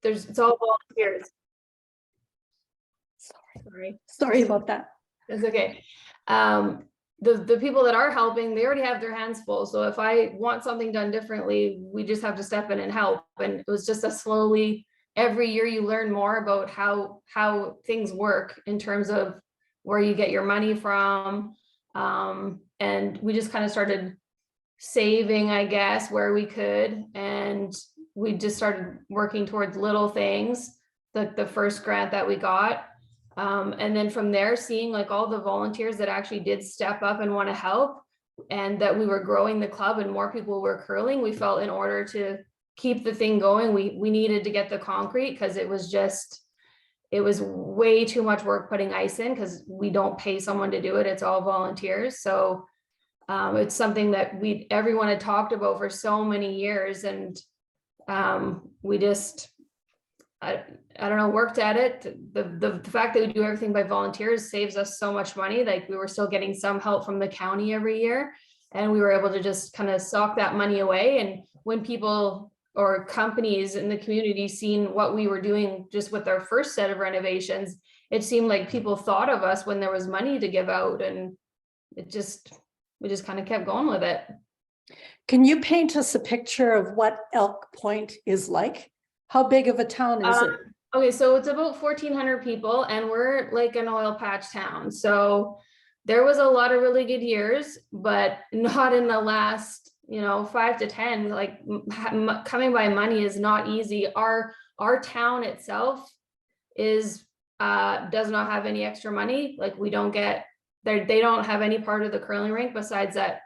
it's all volunteers. Sorry about that. It's okay. The people that are helping, they already have their hands full. So if I want something done differently, we just have to step in and help. And it was just a slowly, every year you learn more about how things work in terms of where you get your money from. And we just kind of started saving, I guess, where we could. And we just started working towards little things, like the first grant that we got. And then from there, seeing like all the volunteers that actually did step up and want to help, and that we were growing the club and more people were curling, we felt in order to keep the thing going, we needed to get the concrete, because it was way too much work putting ice in, because we don't pay someone to do it. It's all volunteers. So it's something that everyone had talked about for so many years. And we just, I don't know, worked at it. The fact that we do everything by volunteers saves us so much money. Like we were still getting some help from the county every year, and we were able to just kind of sock that money away. And when people or companies in the community seen what we were doing just with our first set of renovations, it seemed like people thought of us when there was money to give out, and we just kind of kept going with it. Can you paint us a picture of what Elk Point is like? How big of a town is it? Okay, so it's about 1,400 people, and we're like an oil patch town. So there was a lot of really good years, but not in the last, 5 to 10. Like coming by money is not easy. Our town itself does not have any extra money. Like we don't get there. They don't have any part of the curling rink besides that.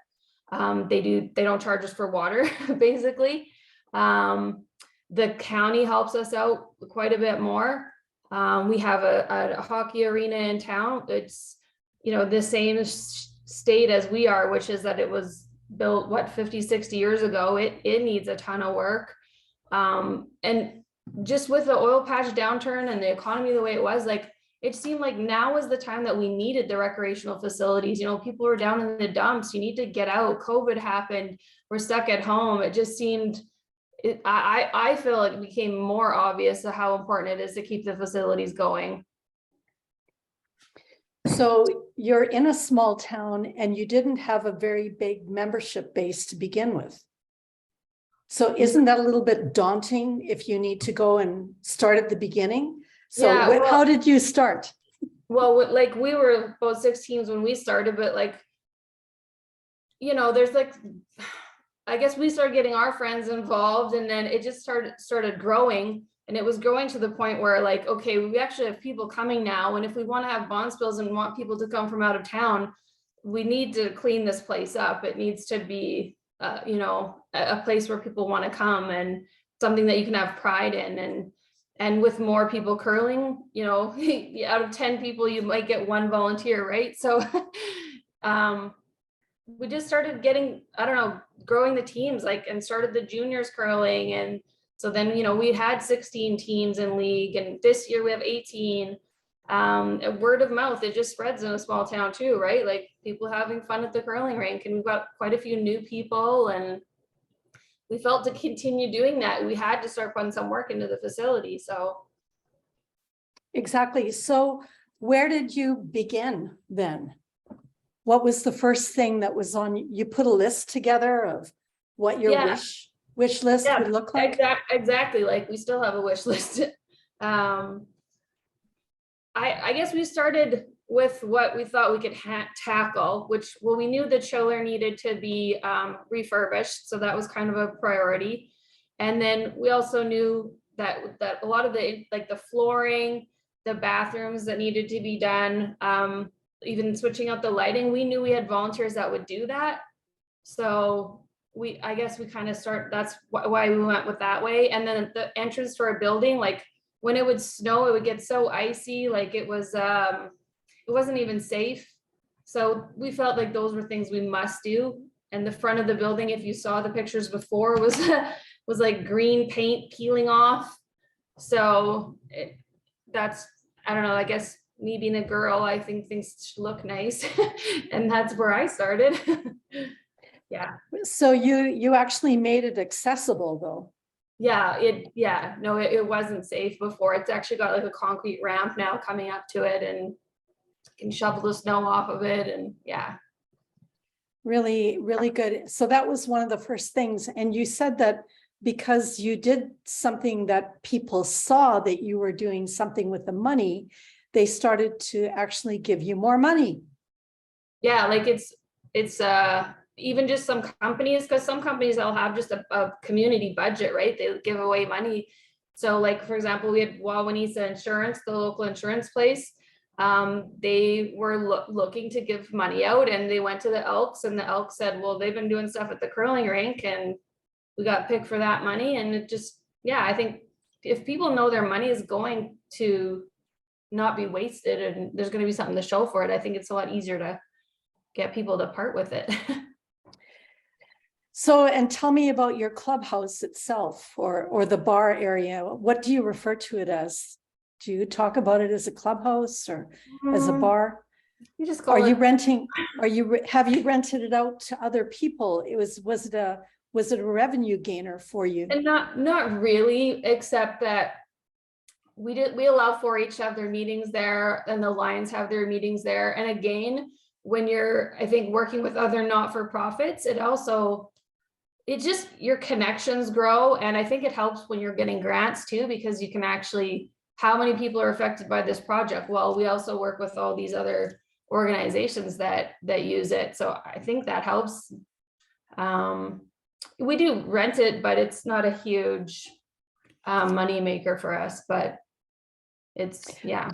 They don't charge us for water, basically. The county helps us out quite a bit more. We have a hockey arena in town. It's, the same state as we are, which is that it was built, 50, 60 years ago. It needs a ton of work. And just with the oil patch downturn and the economy the way it was, like, it seemed like now was the time that we needed the recreational facilities. People were down in the dumps. You need to get out. COVID happened. We're stuck at home. It just seemed, I feel like it became more obvious how important it is to keep the facilities going. So you're in a small town and you didn't have a very big membership base to begin with. So isn't that a little bit daunting if you need to go and start at the beginning? So yeah, how did you start? Well, like we were about 6 teams when we started, but like, there's like, I guess we started getting our friends involved, and then it just started growing, and it was growing to the point where like, okay, we actually have people coming now. And if we want to have bond spills and want people to come from out of town, we need to clean this place up. It needs to be, a place where people want to come and something that you can have pride in. And with more people curling, out of 10 people, you might get 1 volunteer, right? So, we just started getting, growing the teams, like, and started the juniors curling. And so then, we had 16 teams in league, and this year we have 18. Word of mouth, it just spreads in a small town too, right? Like people having fun at the curling rink, and we've got quite a few new people, and we felt to continue doing that, we had to start putting some work into the facility. So. Exactly. So where did you begin then? What was the first thing that was on? You put a list together of what your wish list would look like? Exactly. Like we still have a wish list. I guess we started with what we thought we could tackle, which, we knew the chiller needed to be refurbished. So that was kind of a priority. And then we also knew that a lot of the, like the flooring, the bathrooms that needed to be done, even switching out the lighting, we knew we had volunteers that would do that. So I guess we kind of that's why we went with that way. And then the entrance to our building, like when it would snow, it would get so icy, like it wasn't even safe. So we felt like those were things we must do. And the front of the building, if you saw the pictures before, was like green paint peeling off. So I don't know, I guess me being a girl, I think things should look nice. And that's where I started. Yeah. So you actually made it accessible though. it wasn't safe before. It's actually got like a concrete ramp now coming up to it, and can shovel the snow off of it, and yeah. Really, really good. So that was one of the first things. And you said that because you did something that people saw that you were doing something with the money, they started to actually give you more money. Yeah, like it's even just some companies, because some companies they'll have just a community budget, right? They give away money. So like, for example, we had Wawanesa Insurance, the local insurance place. They were looking to give money out, and they went to the Elks, and the Elks said, well, they've been doing stuff at the curling rink and we got picked for that money. And it just, yeah, I think if people know their money is going to not be wasted and there's going to be something to show for it, I think it's a lot easier to get people to part with it. So, and tell me about your clubhouse itself, or the bar area. What do you refer to it as? Do you talk about it as a clubhouse or as a bar? You just call Are you it, renting? Have you rented it out to other people? Was it a revenue gainer for you? and not really, except that we allow 4-H to have their meetings there, and the Lions have their meetings there. And again, when you're, I think, working with other not-for-profits, it just, your connections grow. And I think it helps when you're getting grants too, because you can actually, how many people are affected by this project? Well, we also work with all these other organizations that use it. So I think that helps. We do rent it, but it's not a huge money maker for us, but it's, yeah.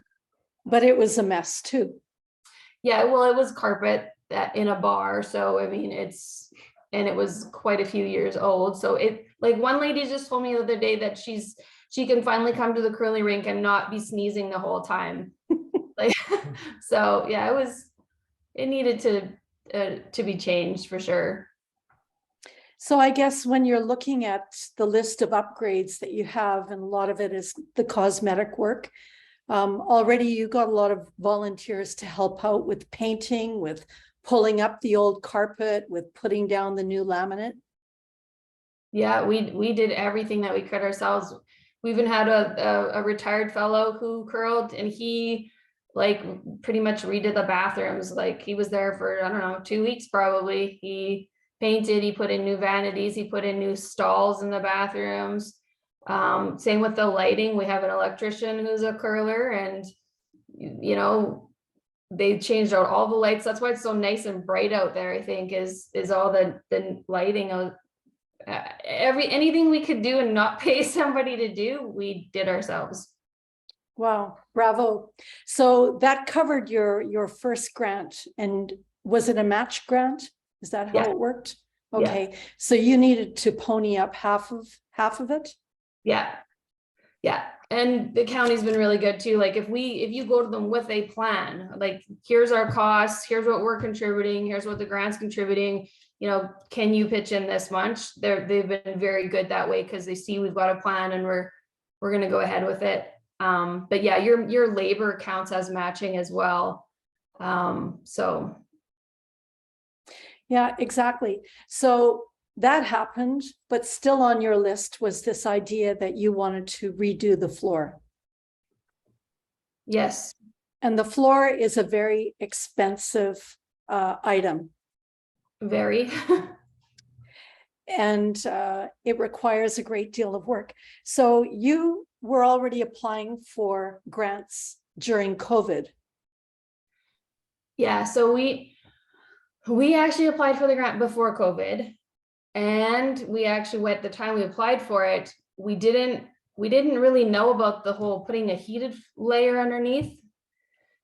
But it was a mess too. Yeah, well, it was carpet that in a bar. So, I mean, and it was quite a few years old. So it, like, one lady just told me the other day that she can finally come to the curling rink and not be sneezing the whole time. Like, so yeah, it needed to be changed for sure. So I guess when you're looking at the list of upgrades that you have, and a lot of it is the cosmetic work, already you got a lot of volunteers to help out with painting, with pulling up the old carpet, with putting down the new laminate. Yeah, we did everything that we could ourselves. We even had a retired fellow who curled, and he like pretty much redid the bathrooms. Like, he was there for, I don't know, 2 weeks probably. He painted, he put in new vanities, he put in new stalls in the bathrooms. Same with the lighting. We have an electrician who's a curler, and they changed out all the lights. That's why it's so nice and bright out there, I think, is all the lighting of anything we could do and not pay somebody to do, we did ourselves. Wow, bravo. So that covered your first grant. And was it a match grant? Is that how it worked? Okay. Yeah. So you needed to pony up half of it? Yeah. And the county's been really good too. Like, if you go to them with a plan, like, here's our costs, here's what we're contributing, here's what the grant's contributing, can you pitch in this much? They've been very good that way, because they see we've got a plan and we're going to go ahead with it. But yeah, your labor counts as matching as well. So. Yeah, exactly. So that happened, but still on your list was this idea that you wanted to redo the floor. Yes. And the floor is a very expensive item. Very. And it requires a great deal of work. So you were already applying for grants during COVID. Yeah, so we actually applied for the grant before COVID. And we actually went, the time we applied for it, we didn't really know about the whole putting a heated layer underneath.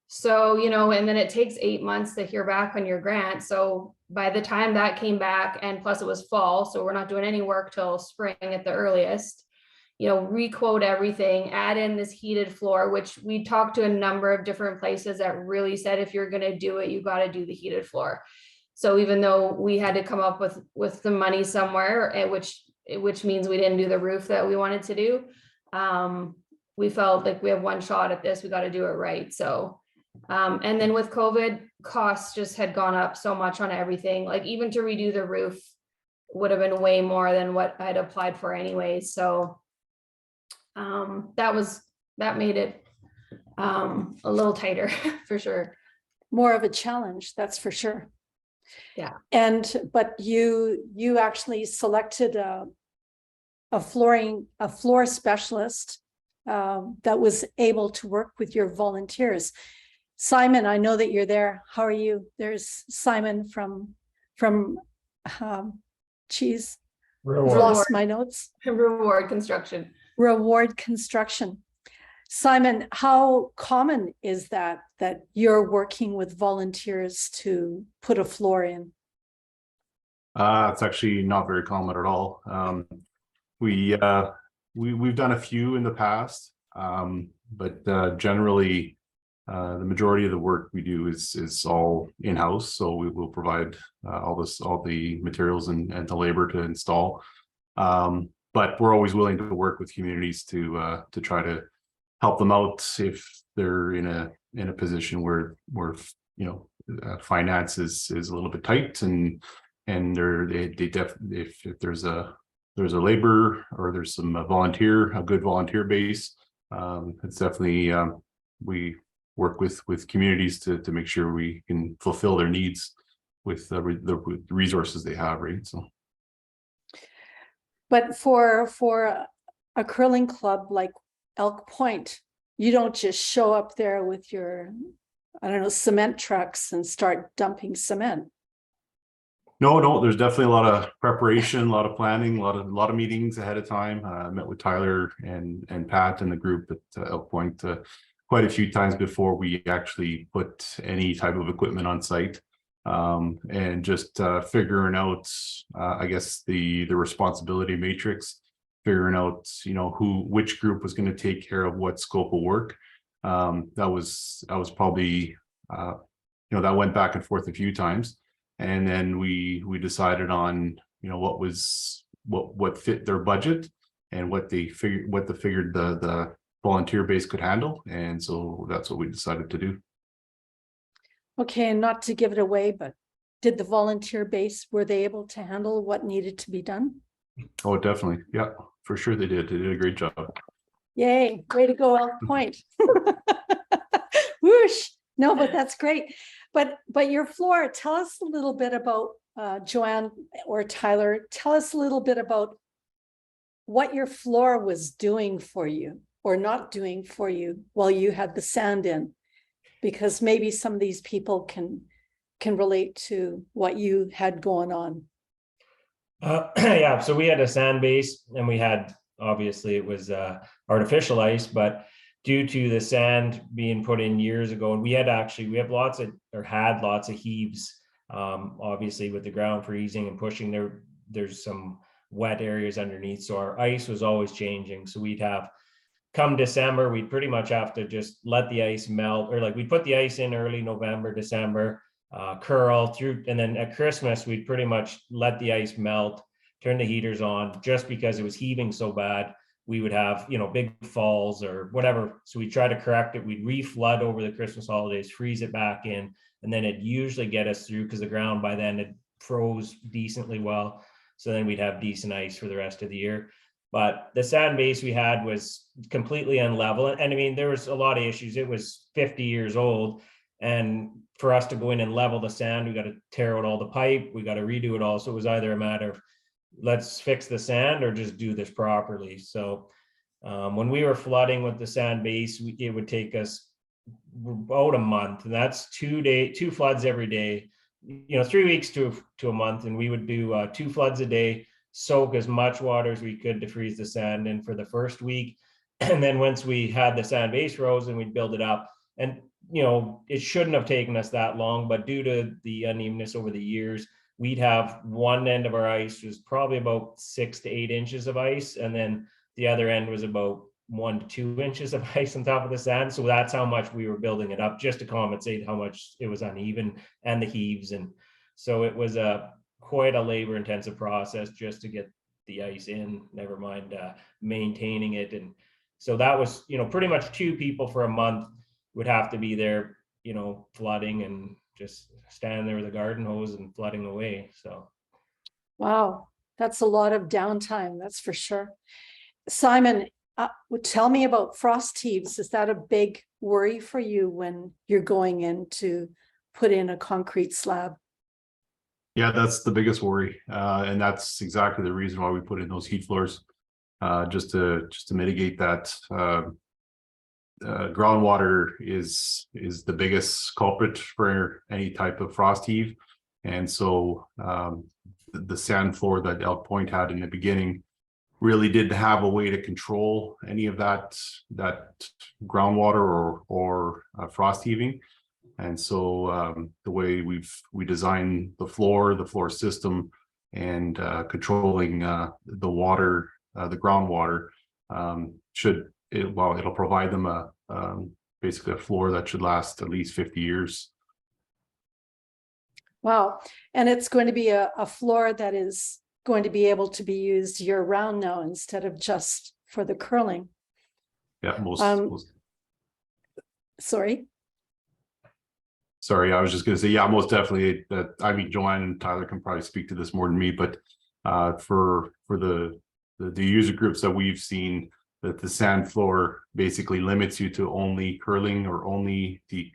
So, and then it takes 8 months to hear back on your grant. So by the time that came back, and plus it was fall, so we're not doing any work till spring at the earliest, requote everything, add in this heated floor, which we talked to a number of different places that really said, if you're going to do it, you got to do the heated floor. So even though we had to come up with the money somewhere, which means we didn't do the roof that we wanted to do, we felt like we have one shot at this, we got to do it right. So, and then with COVID, costs just had gone up so much on everything, like even to redo the roof, would have been way more than what I'd applied for anyway. So that made it a little tighter for sure. More of a challenge, that's for sure. Yeah. But you actually selected a floor specialist that was able to work with your volunteers. Simon, I know that you're there. How are you? There's Simon from geez, Reward. lost my notes. Reward Construction. Reward Construction. Simon, how common is that you're working with volunteers to put a floor in? It's actually not very common at all. We've done a few in the past, but generally the majority of the work we do is all in-house. So we will provide all the materials and the labor to install. But we're always willing to work with communities to try to help them out if they're in a position where finance is a little bit tight, and if there's a labor or there's a good volunteer base. It's definitely we work with communities to make sure we can fulfill their needs with the resources they have, right? So, but for a curling club like Elk Point, you don't just show up there with your, I don't know, cement trucks and start dumping cement. No, there's definitely a lot of preparation, a lot of planning, a lot of meetings ahead of time. I met with Tyler and Pat and the group at Elk Point quite a few times before we actually put any type of equipment on site, and just figuring out, I guess, the responsibility matrix, figuring out, which group was going to take care of what scope of work. That was probably, that went back and forth a few times. And then we decided on, what fit their budget and what they figured the volunteer base could handle. And so that's what we decided to do. Okay, and not to give it away, but did the volunteer base, were they able to handle what needed to be done? Oh, definitely. Yeah, for sure they did. They did a great job. Yay, way to go, Elk Point. Whoosh. No, but that's great. But your floor, tell us a little bit about, Joanne or Tyler, tell us a little bit about what your floor was doing for you or not doing for you while you had the sand in, because maybe some of these people can relate to what you had going on. Yeah, so we had a sand base, and we had, obviously it was artificial ice, but due to the sand being put in years ago, and we had lots of heaves, obviously with the ground freezing and pushing, there's some wet areas underneath, so our ice was always changing. So we'd have, come December, we'd pretty much have to just let the ice melt, or like we'd put the ice in early November, December, curl through, and then at Christmas we'd pretty much let the ice melt, turn the heaters on, just because it was heaving so bad. We would have, big falls or whatever. So we try to correct it. We'd reflood over the Christmas holidays, freeze it back in, and then it'd usually get us through, because the ground by then it froze decently well. So then we'd have decent ice for the rest of the year. But the sand base we had was completely unlevel. And I mean, there was a lot of issues. It was 50 years old. And for us to go in and level the sand, we got to tear out all the pipe. We got to redo it all. So it was either a matter of, let's fix the sand or just do this properly. So when we were flooding with the sand base, it would take us about a month, and that's 2 floods every day, 3 weeks to a month. And we would do 2 floods a day, soak as much water as we could to freeze the sand in for the first week. And then once we had the sand base frozen, we'd build it up. And, it shouldn't have taken us that long, but due to the unevenness over the years, we'd have one end of our ice was probably about 6 to 8 inches of ice. And then the other end was about 1 to 2 inches of ice on top of the sand. So that's how much we were building it up, just to compensate how much it was uneven and the heaves. And so it was quite a labor intensive process just to get the ice in, never mind maintaining it. And so that was, pretty much 2 people for a month would have to be there, flooding and just standing there with a garden hose and flooding away. So Wow. That's a lot of downtime, that's for sure. Simon, tell me about frost heaves. Is that a big worry for you when you're going in to put in a concrete slab? Yeah, that's the biggest worry. And that's exactly the reason why we put in those heat floors, just to mitigate that. Groundwater is the biggest culprit for any type of frost heave. And so the sand floor that Elk Point had in the beginning really didn't have a way to control any of that groundwater or frost heaving. And so the way we designed the floor system and controlling the water, the groundwater, it'll provide them basically a floor that should last at least 50 years. Wow. And it's going to be a floor that is going to be able to be used year round now instead of just for the curling. Yeah, Sorry. Sorry, I was just going to say, yeah, most definitely. I mean, Joanne and Tyler can probably speak to this more than me, but for the user groups that we've seen, that the sand floor basically limits you to only curling or only the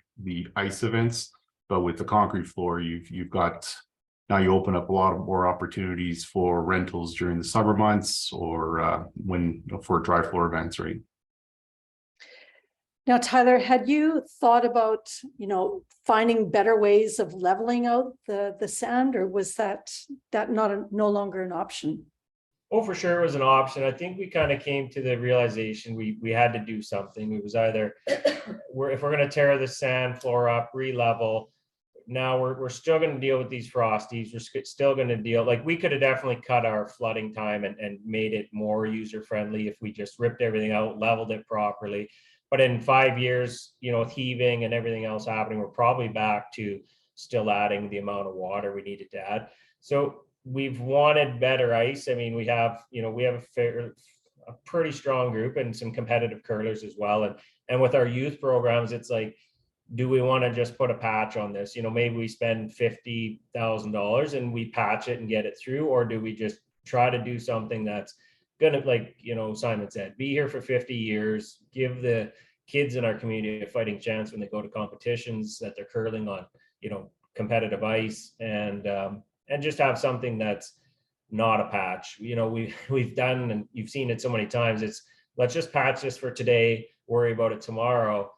ice events. But with the concrete floor, you've got, now you open up a lot of more opportunities for rentals during the summer months or for dry floor events, right? Now, Tyler, had you thought about, finding better ways of leveling out the sand, or was that no longer an option? Oh, for sure it was an option. I think we kind of came to the realization we had to do something. It was either if we're going to tear the sand floor up, re-level. Now we're still going to deal with these frosties. We're still going to deal, like, we could have definitely cut our flooding time and made it more user friendly if we just ripped everything out, leveled it properly. But in 5 years, with heaving and everything else happening, we're probably back to still adding the amount of water we needed to add. So we've wanted better ice. I mean, we have a pretty strong group and some competitive curlers as well. And with our youth programs, it's like, do we want to just put a patch on this? Maybe we spend $50,000 and we patch it and get it through, or do we just try to do something that's gonna, like, Simon said, be here for 50 years, give the kids in our community a fighting chance when they go to competitions, that they're curling on, competitive ice, and just have something that's not a patch. We've done, and you've seen it so many times, it's, let's just patch this for today, worry about it tomorrow.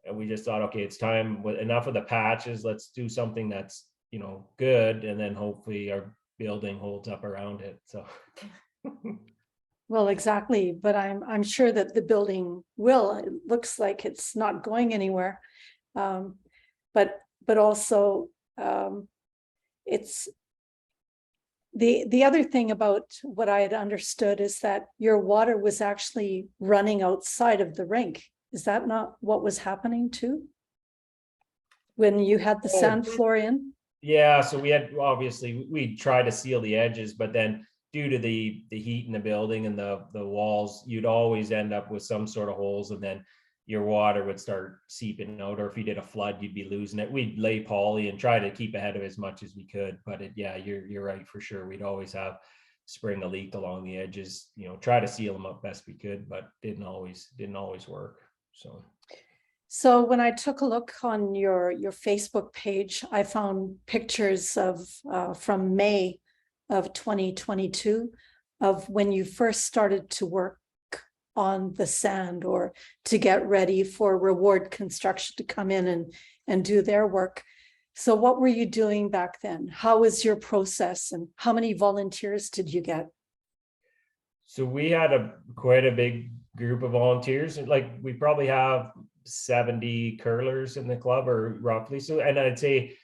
And we just thought, okay, it's time, with enough of the patches, let's do something that's, good, and then hopefully our building holds up around it. So Well, exactly, but I'm sure that the building will. It looks like it's not going anywhere, but also it's the other thing about what I had understood is that your water was actually running outside of the rink. Is that not what was happening too, when you had the sand floor in? Yeah, so we tried to seal the edges, but then due to the heat in the building and the walls, you'd always end up with some sort of holes, and then your water would start seeping out, or if you did a flood, you'd be losing it. We'd lay poly and try to keep ahead of it as much as we could, but you're right, for sure. We'd always have spring a leak along the edges, try to seal them up best we could, but didn't always work. So when I took a look on your Facebook page, I found pictures of from May of 2022 of when you first started to work on the sand, or to get ready for Reward Construction to come in and do their work. So what were you doing back then? How was your process, and how many volunteers did you get? So we had quite a big group of volunteers. Like, we probably have 70 curlers in the club, or roughly. So, and I'd say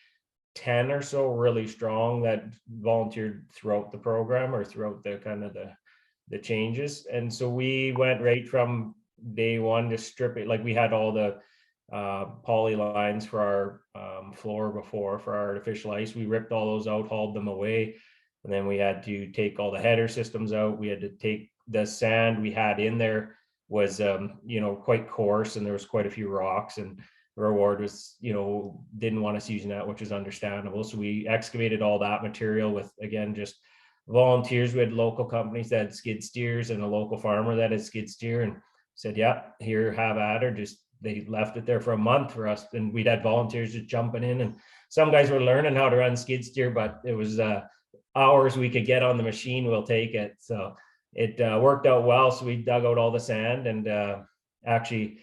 10 or so really strong that volunteered throughout the program, or throughout the kind of the changes. And so we went right from day one to strip it. Like, we had all the poly lines for our floor before, for our artificial ice. We ripped all those out, hauled them away, and then we had to take all the header systems out. We had to take the sand we had in there was quite coarse, and there was quite a few rocks, and Reward was didn't want us using that, which is understandable. So we excavated all that material with, again, just volunteers. We had local companies that had skid steers and a local farmer that had skid steer, and said, yeah, here, have at her. Just they left it there for a month for us, and we'd had volunteers just jumping in, and some guys were learning how to run skid steer, but it was hours we could get on the machine, we'll take it. So it worked out well. So we dug out all the sand, and actually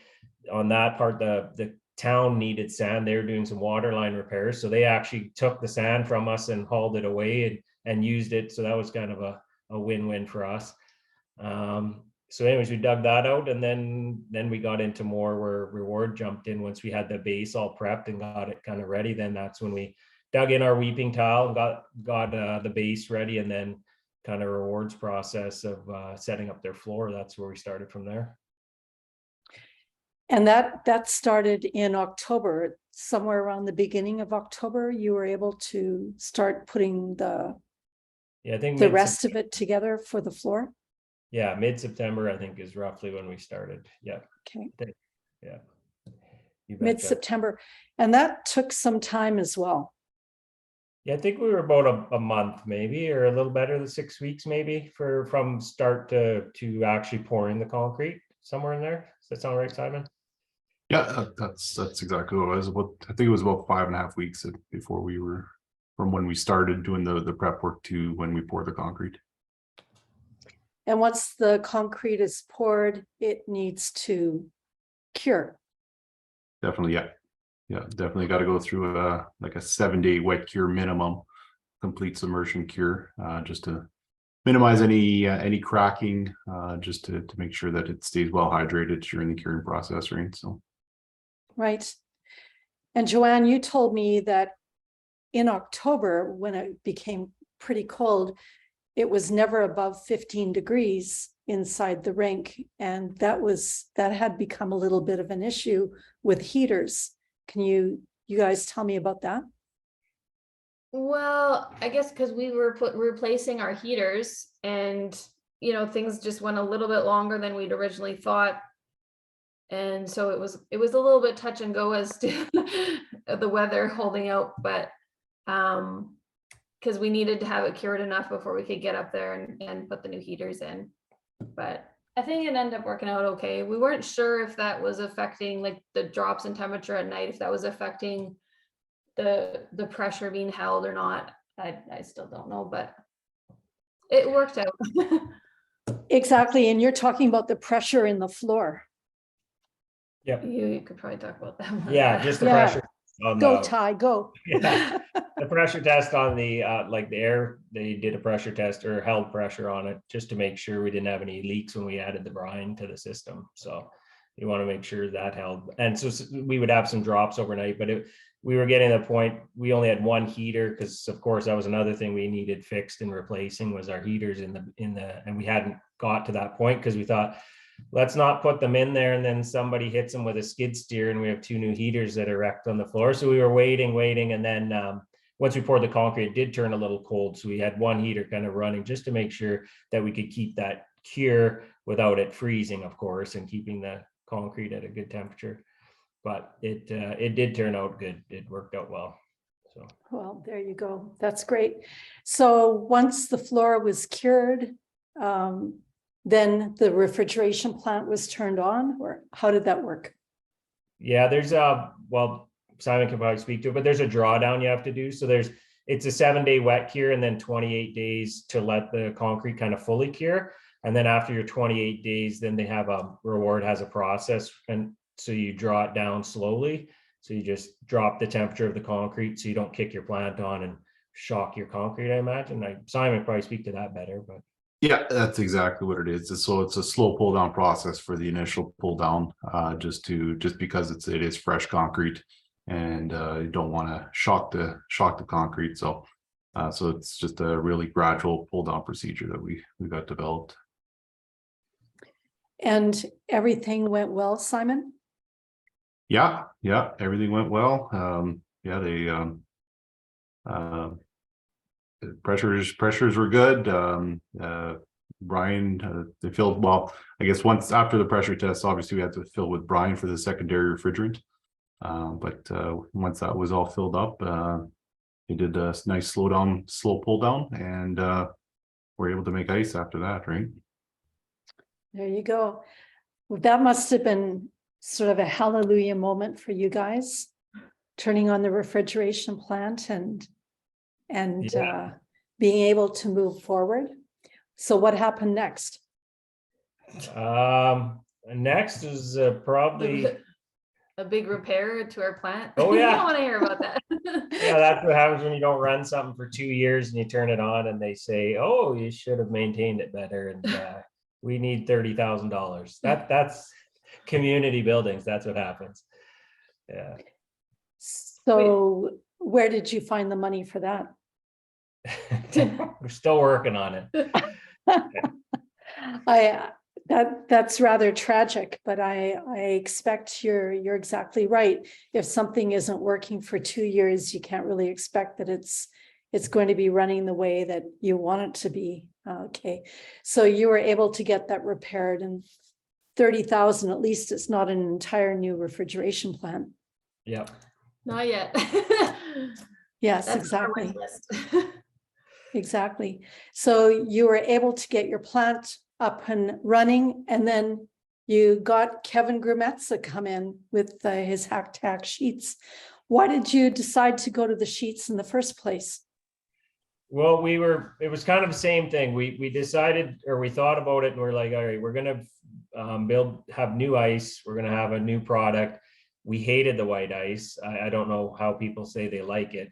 on that part, the town needed sand. They were doing some water line repairs, so they actually took the sand from us and hauled it away and used it. So that was kind of a win-win for us. So anyways, we dug that out, and then we got into more where Reward jumped in once we had the base all prepped and got it kind of ready. Then that's when we dug in our weeping tile and got the base ready, and then kind of Reward's process of setting up their floor. That's where we started from there. And that started in October, somewhere around the beginning of October. You were able to start putting the rest of it together for the floor. Yeah, mid-September, I think, is roughly when we started. Yeah. Okay. Yeah. Mid-September. And that took some time as well. Yeah, I think we were about a month maybe, or a little better than 6 weeks maybe, from start to actually pouring the concrete, somewhere in there. Does that sound right, Simon? Yeah, that's exactly what it was. I think it was about 5.5 weeks before we were, from when we started doing the prep work to when we poured the concrete. And once the concrete is poured, it needs to cure. Definitely, yeah. Yeah, definitely got to go through like a 7-day wet cure minimum, complete submersion cure, just to minimize any cracking, just to make sure that it stays well hydrated during the curing process, right? So. Right. And Joanne, you told me that in October, when it became pretty cold, it was never above 15 degrees inside the rink. And that had become a little bit of an issue with heaters. Can you guys tell me about that? Well, I guess because we were replacing our heaters, and things just went a little bit longer than we'd originally thought. And so it was a little bit touch and go as to the weather holding out, but because we needed to have it cured enough before we could get up there and put the new heaters in. But I think it ended up working out okay. We weren't sure if that was affecting, like, the drops in temperature at night, if that was affecting the pressure being held or not. I still don't know, but it worked out. Exactly. And you're talking about the pressure in the floor. Yeah. You could probably talk about that one. Yeah, just the pressure. Go, Ty, go. Yeah, the pressure test on the like the air, they did a pressure test or held pressure on it just to make sure we didn't have any leaks when we added the brine to the system. So you want to make sure that held. And so we would have some drops overnight, but we were getting to the point we only had one heater, because of course that was another thing we needed fixed and replacing was our heaters in the and we hadn't got to that point because we thought, let's not put them in there and then somebody hits them with a skid steer and we have 2 new heaters that are wrecked on the floor. So we were waiting, and then once we poured the concrete, it did turn a little cold, so we had one heater kind of running just to make sure that we could keep that cure without it freezing, of course, and keeping the concrete at a good temperature. But it did turn out good. It worked out well. So Well, there you go. That's great. So once the floor was cured, then the refrigeration plant was turned on, or how did that work? yeah, there's well, Simon can probably speak to it, but there's a drawdown you have to do. So it's a 7-day wet cure and then 28 days to let the concrete kind of fully cure. And then after your 28 days, then they have Reward has a process. And so you draw it down slowly. So you just drop the temperature of the concrete so you don't kick your plant on and shock your concrete, I imagine. Simon would probably speak to that better, but. Yeah, that's exactly what it is. So it's a slow pull down process for the initial pull down, just because it is fresh concrete, and you don't want to shock the concrete. So it's just a really gradual pull down procedure that we got developed. And everything went well, Simon? Yeah, everything went well. The pressures were good. Brine, they filled well. I guess once after the pressure test, obviously we had to fill with brine for the secondary refrigerant. But once that was all filled up, they did a nice slow pull down, and we're able to make ice after that, right? There you go. Well, that must have been sort of a hallelujah moment for you guys, turning on the refrigeration plant and being able to move forward. So what happened next? Next is probably. A big repair to our plant. Oh, You yeah. don't want to hear about that. Yeah, that's what happens when you don't run something for 2 years and you turn it on and they say, "Oh, you should have maintained it better." And we need $30,000. That's community buildings. That's what happens. Yeah. So where did you find the money for that? We're still working on it. That's rather tragic, but I expect you're exactly right. If something isn't working for 2 years, you can't really expect that it's going to be running the way that you want it to be. Okay, so you were able to get that repaired, and 30,000, at least it's not an entire new refrigeration plant. Yep. Not yet. Yes, That's on our exactly. wish list. Exactly. So you were able to get your plant up and running, and then you got Kevin Grumetza come in with his hack sheets. Why did you decide to go to the sheets in the first place? Well, it was kind of the same thing. We decided, or we thought about it, and we're like, all right, we're going to have new ice. We're going to have a new product. We hated the white ice. I don't know how people say they like it.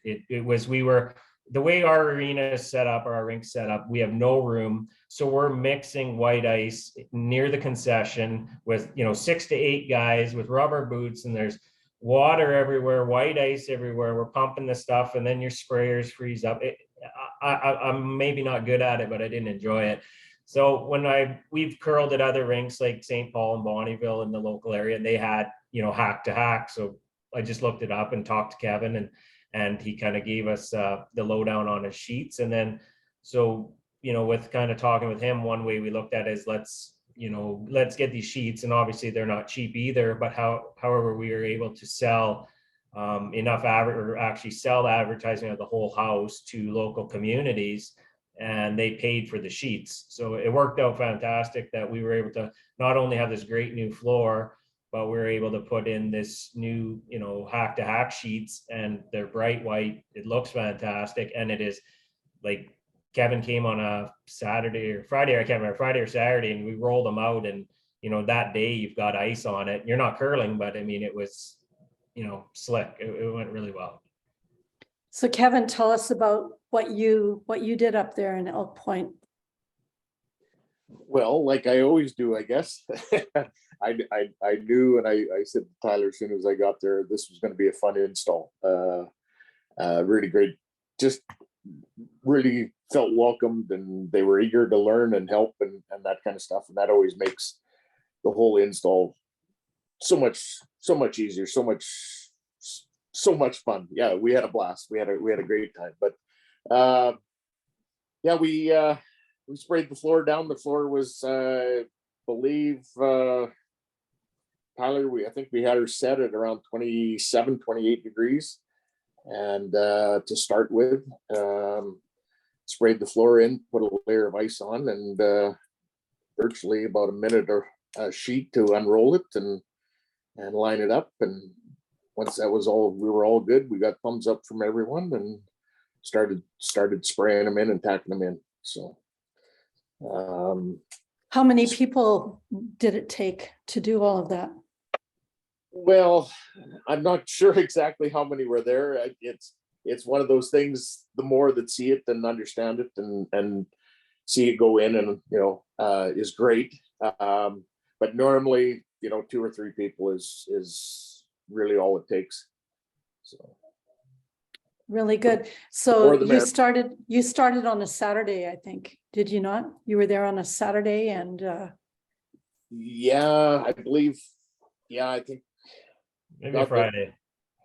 The way our arena is set up, or our rink set up, we have no room. So we're mixing white ice near the concession with, 6 to 8 guys with rubber boots, and there's water everywhere, white ice everywhere. We're pumping the stuff, and then your sprayers freeze up. I'm maybe not good at it, but I didn't enjoy it. So we've curled at other rinks like St. Paul and Bonnyville in the local area, and they had, hack to hack. So I just looked it up and talked to Kevin, and he kind of gave us the lowdown on his sheets. And then, so, with kind of talking with him, one way we looked at it is let's get these sheets, and obviously they're not cheap either, but however we were able to sell enough actually sell the advertising of the whole house to local communities, and they paid for the sheets. So it worked out fantastic that we were able to not only have this great new floor, but we were able to put in this new, hack to hack sheets, and they're bright white. It looks fantastic. And it is like, Kevin came on a Saturday or Friday, I can't remember, Friday or Saturday, and we rolled them out, and, that day you've got ice on it. You're not curling, but I mean, it was, slick. It went really well. So Kevin, tell us about what you did up there in Elk Point. Well, like I always do, I guess. I knew, and I said to Tyler as soon as I got there, this was going to be a fun install. Really great. Just really felt welcomed, and they were eager to learn and help and that kind of stuff. And that always makes the whole install so much easier, so much fun. Yeah, we had a blast. We had a great time. But yeah, we sprayed the floor down. The floor was, believe, Tyler, I think we had her set at around 27, 28 degrees. And to start with, sprayed the floor in, put a layer of ice on, and virtually about a minute or a sheet to unroll it and line it up. And once that was all, we were all good. We got thumbs up from everyone and started spraying them in and tacking them in. So how many people did it take to do all of that? Well, I'm not sure exactly how many were there. It's one of those things, the more that see it and understand it and see it go in, and is great. But normally, 2 or 3 people is really all it takes. So Really good. So the you started on a Saturday, I think. Did you not? You were there on a Saturday, and yeah, I believe. Yeah, I think Maybe a Friday.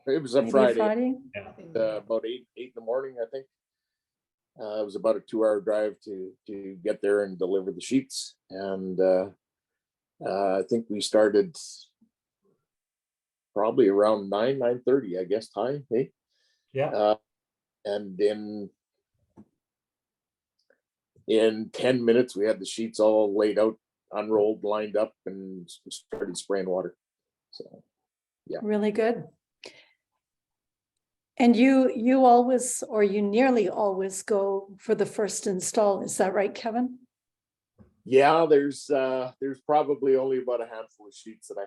It was a maybe Friday. Yeah. About 8 in the morning, I think. It was about a 2-hour drive to get there and deliver the sheets. And I think we started probably around 9:30, I guess, time. Hey? Yeah. And in in 10 minutes, we had the sheets all laid out, unrolled, lined up, and started spraying water. So, yeah. Really good. And you always, or you nearly always go for the first install. Is that right, Kevin? Yeah, there's probably only about a handful of sheets that I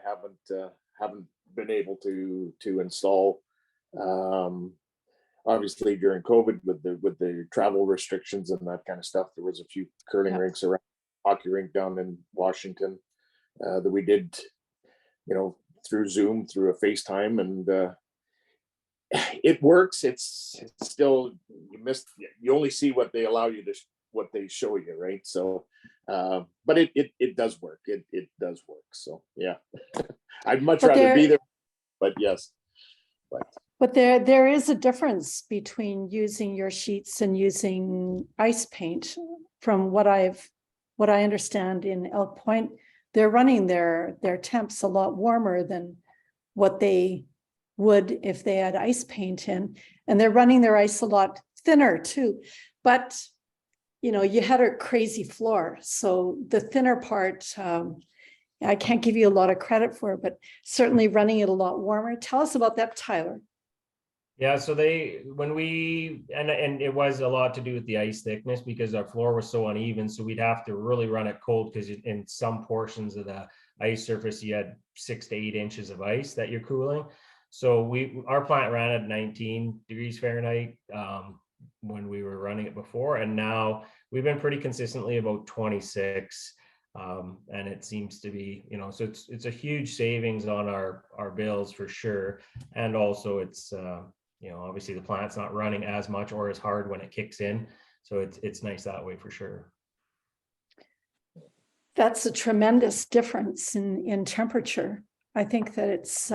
haven't been able to install. Obviously during COVID with the travel restrictions and that kind of stuff, there was a few curling rinks around, hockey rink down in Washington that we did, through Zoom, through a FaceTime, and it works. It's still, you only see what they allow you to, what they show you, right? So, but it does work. It does work. So yeah, I'd much rather be there, but yes. But there is a difference between using your sheets and using ice paint. From what I understand in Elk Point, they're running their temps a lot warmer than what they would if they had ice paint in, and they're running their ice a lot thinner too. But you had a crazy floor, so the thinner part, I can't give you a lot of credit for it, but certainly running it a lot warmer. Tell us about that, Tyler. Yeah, so and it was a lot to do with the ice thickness, because our floor was so uneven. So we'd have to really run it cold, because in some portions of the ice surface, you had 6 to 8 inches of ice that you're cooling. So our plant ran at 19 degrees Fahrenheit when we were running it before. And now we've been pretty consistently about 26. And it seems to be, so it's a huge savings on our bills for sure. And also it's, obviously the plant's not running as much or as hard when it kicks in. So it's nice that way for sure. That's a tremendous difference in temperature. I think that it's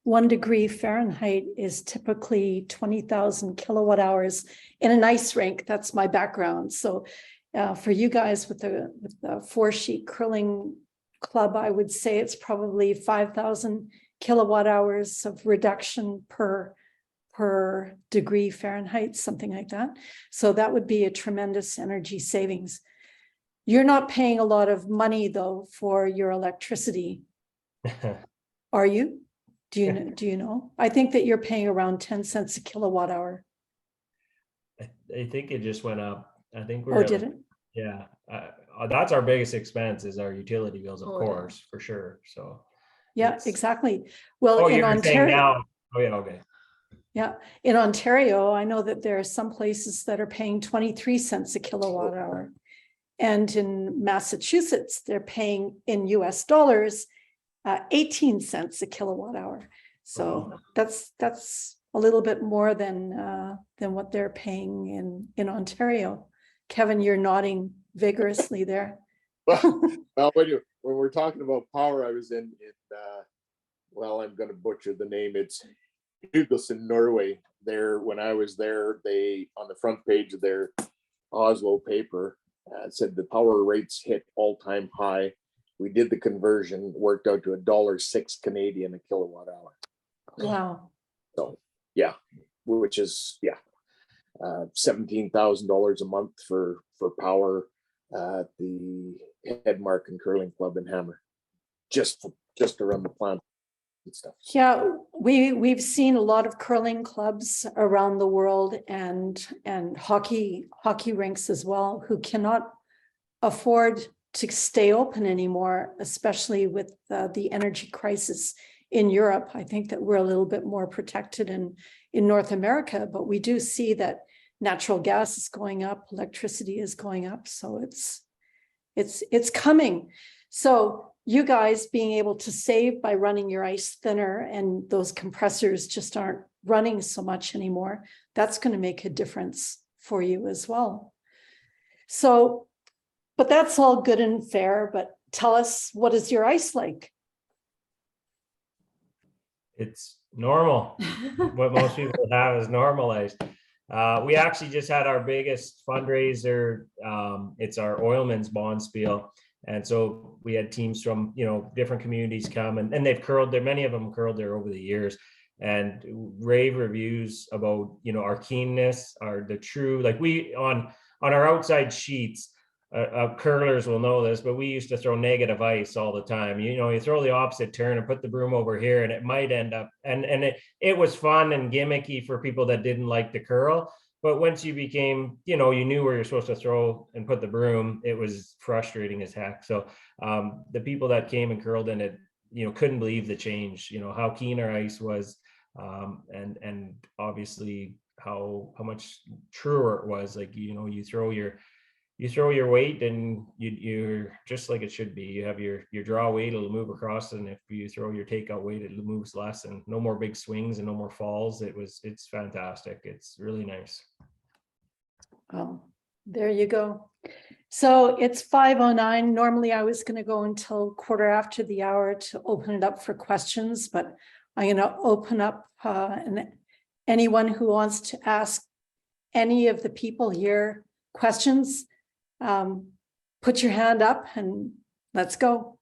1 degree Fahrenheit is typically 20,000 kilowatt hours in an ice rink. That's my background. So for you guys with the 4-sheet curling club, I would say it's probably 5,000 kilowatt hours of reduction per degree Fahrenheit, something like that. So that would be a tremendous energy savings. You're not paying a lot of money though for your electricity, are you? Do you know? I think that you're paying around 10 cents a kilowatt hour. I think it just went up. I think Oh, did it? Yeah, that's our biggest expense, is our utility bills, of Oh, yeah. course, for sure. So yeah, exactly. Well, in Ontario now. Oh yeah, okay. Yeah, in Ontario, I know that there are some places that are paying 23 cents a kilowatt hour. And in Massachusetts, they're paying in US dollars 18 cents a kilowatt hour. So that's a little bit more than what they're paying in Ontario. Kevin, you're nodding vigorously there. Well, when we're talking about power, I was in well, I'm going to butcher the name. It's Hugelson, Norway. There, when I was there, they, on the front page of their Oslo paper, said the power rates hit all-time high. We did the conversion, worked out to $1.06 Canadian a kilowatt hour. Wow. So yeah, which is $17,000 a month for power at the Headmark and Curling Club in Hammer, just to run the plant and stuff. Yeah, we've seen a lot of curling clubs around the world and hockey rinks as well, who cannot afford to stay open anymore, especially with the energy crisis in Europe. I think that we're a little bit more protected in North America, but we do see that natural gas is going up, electricity is going up, so it's coming. So you guys being able to save by running your ice thinner, and those compressors just aren't running so much anymore, that's going to make a difference for you as well. So, but that's all good and fair, but tell us, what is your ice like? It's normal. What most people have is normalized. We actually just had our biggest fundraiser. It's our Oilman's Bonspiel. And so we had teams from, different communities come, and they've curled there. Many of them curled there over the years, and rave reviews about, our keenness, the true, like on our outside sheets, curlers will know this, but we used to throw negative ice all the time. You know, you throw the opposite turn and put the broom over here, and it might end up, and it was fun and gimmicky for people that didn't like to curl. But once you became, you know, you knew where you're supposed to throw and put the broom, it was frustrating as heck. So the people that came and curled in it, you know, couldn't believe the change, you know, how keen our ice was, and obviously how much truer it was. Like, you know, you throw your weight and you're just like it should be. You have your draw weight, it'll move across, and if you throw your takeout weight, it moves less, and no more big swings and no more falls. It's fantastic. It's really nice. Oh, there you go. So it's 5:09. Normally I was going to go until 1:15 to open it up for questions, but I'm going to open up and anyone who wants to ask any of the people here questions, put your hand up and let's go.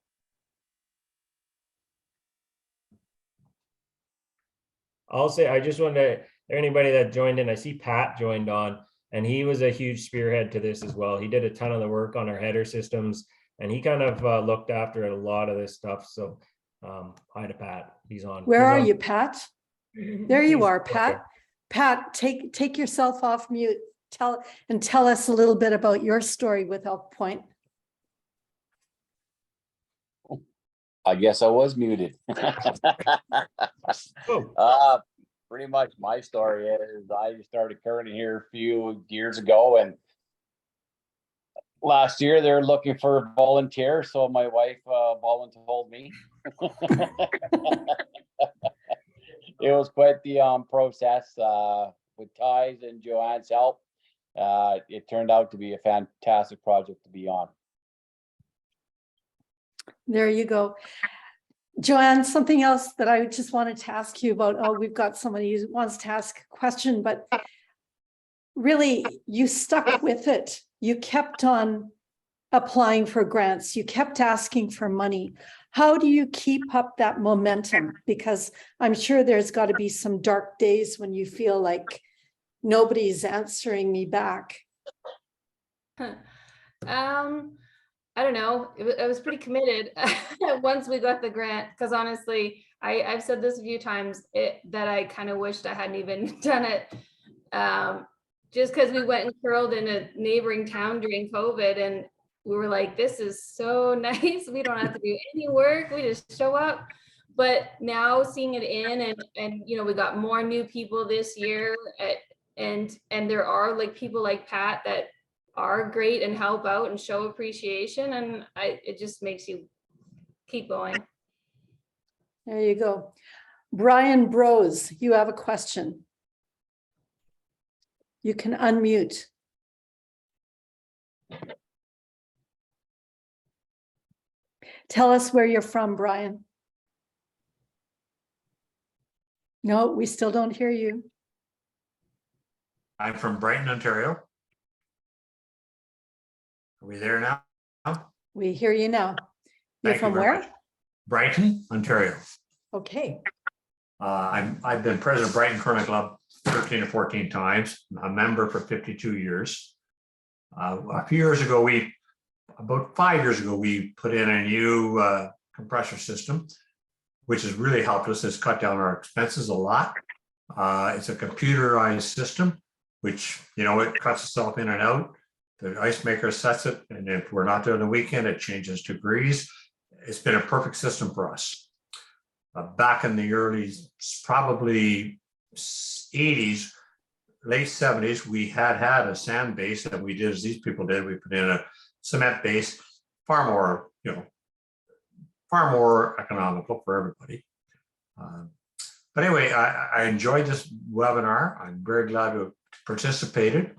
I'll say, I just wanted to, anybody that joined in, I see Pat joined on, and he was a huge spearhead to this as well. He did a ton of the work on our header systems, and he kind of looked after a lot of this stuff. So hi to Pat. He's on. Where are on. you, Pat? There you are, Pat. Pat, take yourself off mute. Tell us a little bit about your story with Elk Point. I guess I was muted. Pretty much my story is I started curling here a few years ago, and last year they're looking for volunteers, so my wife volunteered me. It was quite the process with Ty's and Joanne's help. It turned out to be a fantastic project to be on. There you go. Joanne, something else that I just wanted to ask you about. Oh, we've got somebody who wants to ask a question, but really you stuck with it. You kept on applying for grants. You kept asking for money. How do you keep up that momentum? Because I'm sure there's got to be some dark days when you feel like nobody's answering me back. I don't know. I was pretty committed once we got the grant, because honestly, I've said this a few times that I kind of wished I hadn't even done it. Just because we went and curled in a neighboring town during COVID, and we were like, this is so nice. We don't have to do any work. We just show up. But now seeing it in, and you know, we got more new people this year, and there are like people like Pat that are great and help out and show appreciation, and it just makes you keep going. There you go. Brian Brose, you have a question. You can unmute. Tell us where you're from, Brian. No, we still don't hear you. I'm from Brighton, Ontario. Are we there now? We hear you now. You're Thank from you very where? much. Brighton, Ontario. Okay. I've been president of Brighton Curling Club 13 or 14 times. I'm a member for 52 years. A few years ago, about 5 years ago, we put in a new compressor system, which has really helped us. It's cut down our expenses a lot. It's a computerized system, which, you know, it cuts itself in and out. The ice maker sets it, and if we're not doing the weekend, it changes degrees. It's been a perfect system for us. Back in the early, probably 80s, late 70s, we had a sand base that we did as these people did. We put in a cement base, far more economical for everybody. But anyway, I enjoyed this webinar. I'm very glad to have participated,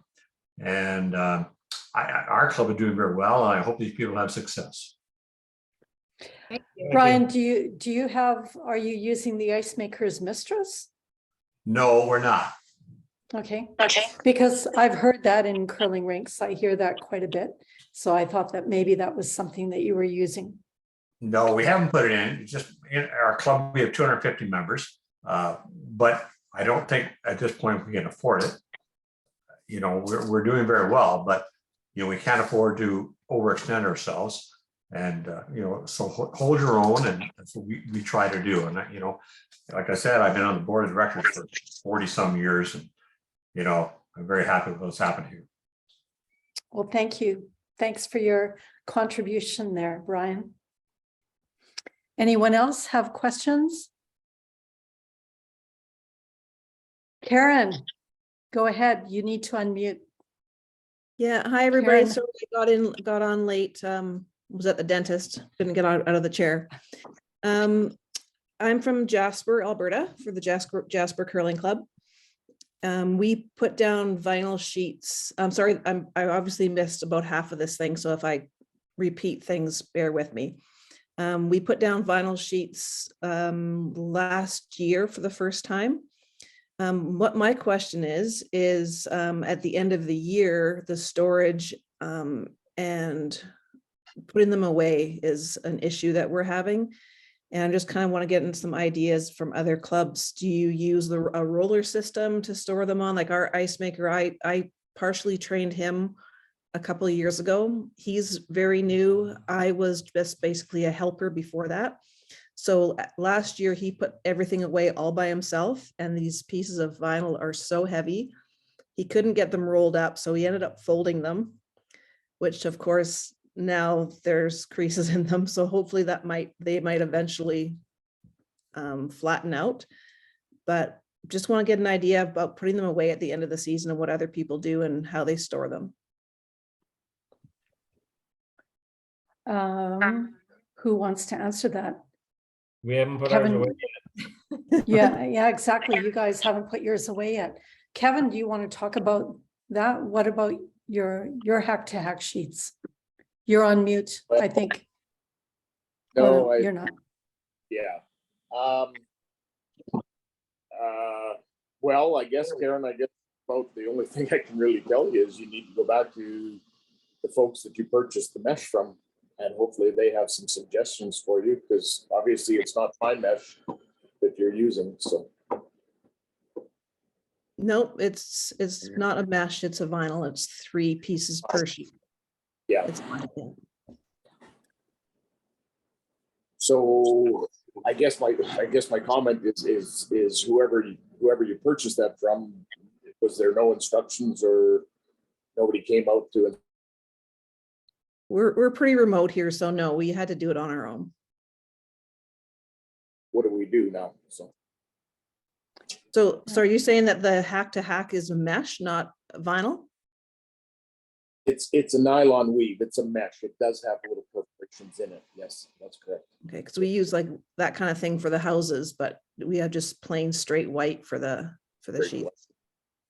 and our club is doing very well, and I hope these people have success. Thank you. Brian, are you using the ice maker's mistress? No, we're not. Okay. Because I've heard that in curling rinks. I hear that quite a bit. So I thought that maybe that was something that you were using. No, we haven't put it in. It's just in our club, we have 250 members, but I don't think at this point we can afford it. you know, we're doing very well, but, you know, we can't afford to overextend ourselves. And, you know, so hold your own, and that's what we try to do. And, you know, like I said, I've been on the board of directors for 40 some years, and, you know, I'm very happy with what's happened here. Well, thank you. Thanks for your contribution there, Brian. Anyone else have questions? Karen, go ahead. You need to unmute. Yeah, hi everybody. Karen. So I got on late. Was at the dentist, couldn't get out of the chair. I'm from Jasper, Alberta, for the Jasper Curling Club. We put down vinyl sheets. I'm sorry, I obviously missed about half of this thing, so if I repeat things, bear with me. We put down vinyl sheets last year for the first time. What my question is at the end of the year, the storage and putting them away is an issue that we're having. And I just kind of want to get into some ideas from other clubs. Do you use a roller system to store them on? Like our ice maker, I partially trained him a couple of years ago. He's very new. I was just basically a helper before that. So last year he put everything away all by himself, and these pieces of vinyl are so heavy. He couldn't get them rolled up, so he ended up folding them, which of course now there's creases in them. So hopefully they might eventually flatten out. But just want to get an idea about putting them away at the end of the season and what other people do and how they store them. Who wants to answer that? We haven't put Kevin. ours away yet. Yeah, exactly. You guys haven't put yours away yet. Kevin, do you want to talk about that? What about your hack to hack sheets? You're on mute, I think. No, you're not. Yeah. Well, I guess, Karen, about the only thing I can really tell you is you need to go back to the folks that you purchased the mesh from, and hopefully they have some suggestions for you, because obviously it's not my mesh that you're using. So Nope, it's not a mesh, it's a vinyl. It's 3 pieces per sheet. yeah. It's vinyl. So I guess my comment is whoever you purchased that from, was there no instructions or nobody came out to it? We're pretty remote here, so no, we had to do it on our own. What do we do now? So are you saying that the hack to hack is a mesh, not vinyl? It's a nylon weave. It's a mesh. It does have little perforations in it. Yes, that's correct. Okay, because we use like that kind of thing for the houses, but we have just plain straight white for the sheets.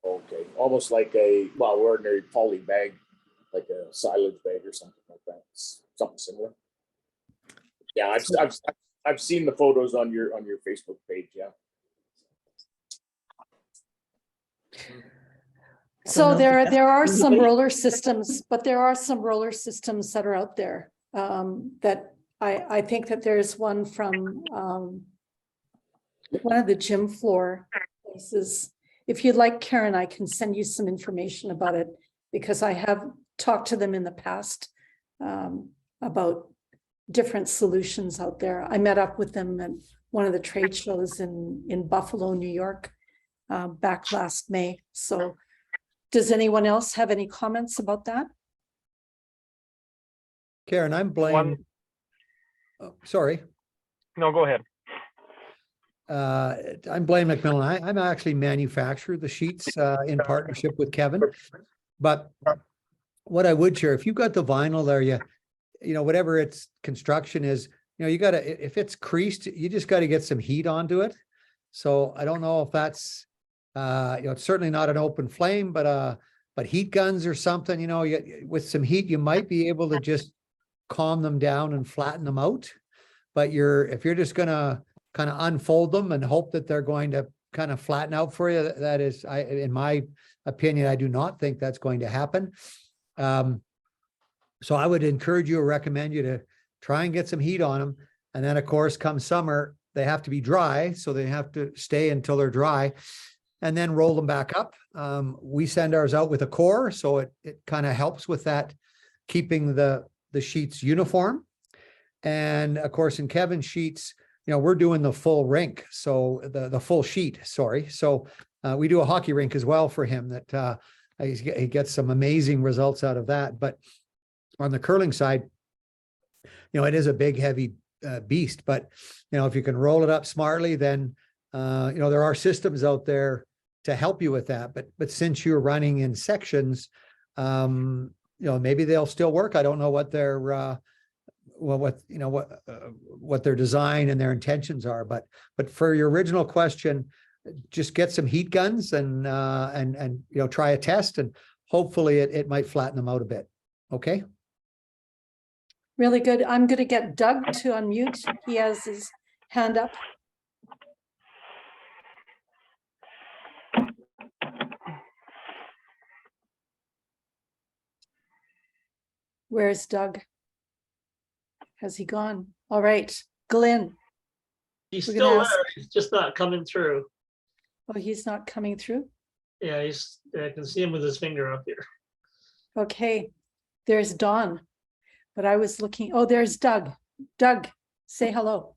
Okay, almost like a ordinary poly bag, like a silage bag or something like that. It's something similar. Yeah, I've seen the photos on your Facebook page. Yeah. So there are some roller systems, but there are some roller systems that are out there that I think that there's one from one of the gym floor places. If you'd like, Karen, I can send you some information about it, because I have talked to them in the past about different solutions out there. I met up with them at one of the trade shows in Buffalo, New York, back last May. So does anyone else have any comments about that? Karen, I'm Blaine. Oh, sorry. No, go ahead. I'm Blaine McMillan. I'm actually manufacture the sheets in partnership with Kevin. But what I would share, if you've got the vinyl there, you know, whatever its construction is, you know, you gotta, if it's creased, you just got to get some heat onto it. So I don't know if that's, you know, it's certainly not an open flame, but heat guns or something, you know, with some heat, you might be able to just calm them down and flatten them out. But if you're just going to kind of unfold them and hope that they're going to kind of flatten out for you, that is, in my opinion, I do not think that's going to happen. So I would encourage you or recommend you to try and get some heat on them. And then of course, come summer, they have to be dry. So they have to stay until they're dry. and then roll them back up. We send ours out with a core, so it kind of helps with that, keeping the sheets uniform. And of course, in Kevin's sheets, we're doing the full rink, so the full sheet, sorry. So we do a hockey rink as well for him that he gets some amazing results out of that. But on the curling side, it is a big, heavy beast, but if you can roll it up smartly, then there are systems out there to help you with that. But since you're running in sections, maybe they'll still work. I don't know what their what their design and their intentions are, but for your original question, just get some heat guns and try a test, and hopefully it might flatten them out a bit. Okay. Really good. I'm going to get Doug to unmute. He has his hand up. Where's Doug? Has he gone? All right, Glenn. He's We're still gonna there. ask- He's just not coming through. Oh, he's not coming through. Yeah, I can see him with his finger up here. Okay, there's Dawn. But I was looking, oh, there's Doug. Doug, say hello.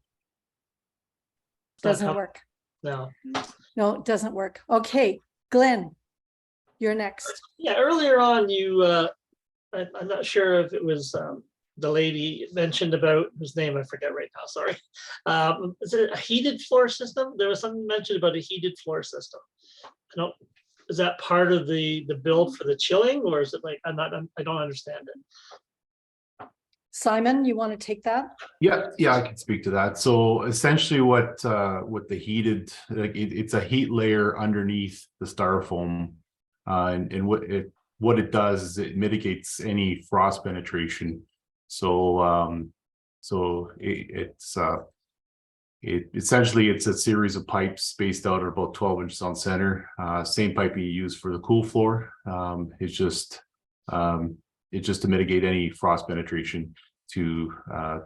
It's not Doesn't coming. work. No. No, it doesn't work. Okay, Glenn, you're next. Yeah, earlier on, I'm not sure if it was the lady mentioned about whose name I forget right now. Sorry. Is it a heated floor system? There was something mentioned about a heated floor system. Is that part of the build for the chilling, or is it like I don't understand it. Simon, you want to take that? Yeah, I can speak to that. So essentially what the heated, it's a heat layer underneath the styrofoam. And what it does is it mitigates any frost penetration. So essentially it's a series of pipes spaced out at about 12 inches on center. Same pipe you use for the cool floor. It's just to mitigate any frost penetration, to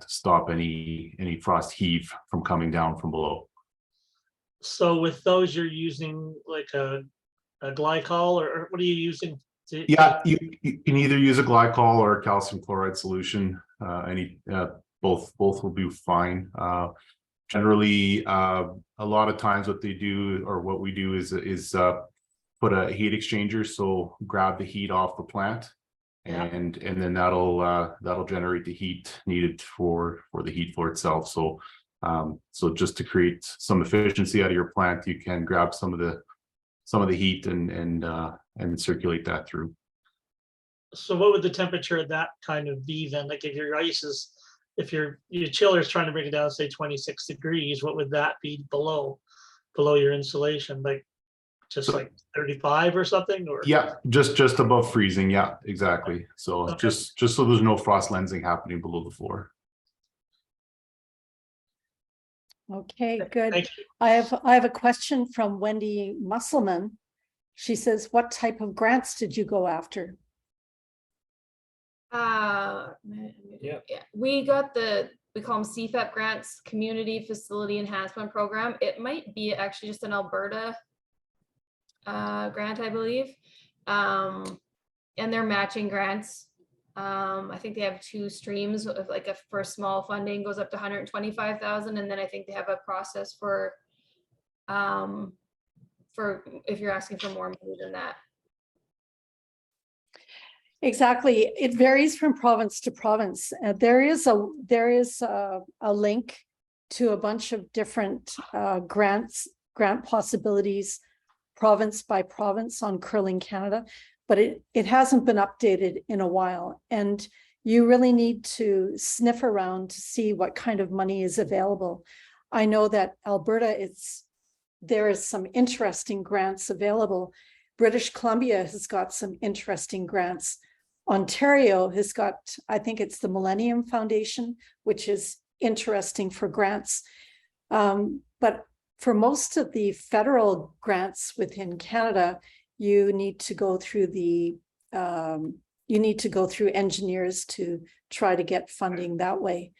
stop any frost heave from coming down from below. So with those, you're using like a glycol, or what are you using? Yeah, you can either use a glycol or a calcium chloride solution. Both will be fine. Generally, a lot of times what they do, or what we do, is put a heat exchanger, so grab the heat off the plant. Yeah. And then that'll generate the heat needed for the heat floor itself. So just to create some efficiency out of your plant, you can grab some of the heat and circulate that through. So what would the temperature of that kind of be then? Like if your ice is, if your chiller is trying to bring it down, say 26 degrees, what would that be below your insulation? Like just like 35 or something, or? Yeah, just above freezing. Yeah, exactly. So Okay. just so there's no frost lensing happening below the floor. Okay, good. Thank you. I have a question from Wendy Musselman. She says, what type of grants did you go after? Yeah, we got we call them CFEP grants, Community Facility Enhancement Program. It might be actually just an Alberta grant, I believe. And they're matching grants. I think they have two streams of like for small funding goes up to 125,000, and then I think they have a process for if you're asking for more money than that. Exactly. It varies from province to province. There is a link to a bunch of different grant possibilities, province by province, on Curling Canada, but it hasn't been updated in a while. And you really need to sniff around to see what kind of money is available. I know that Alberta, there is some interesting grants available. British Columbia has got some interesting grants. Ontario has got, I think it's the Millennium Foundation, which is interesting for grants. But for most of the federal grants within Canada, you need to go through engineers to try to get funding that way.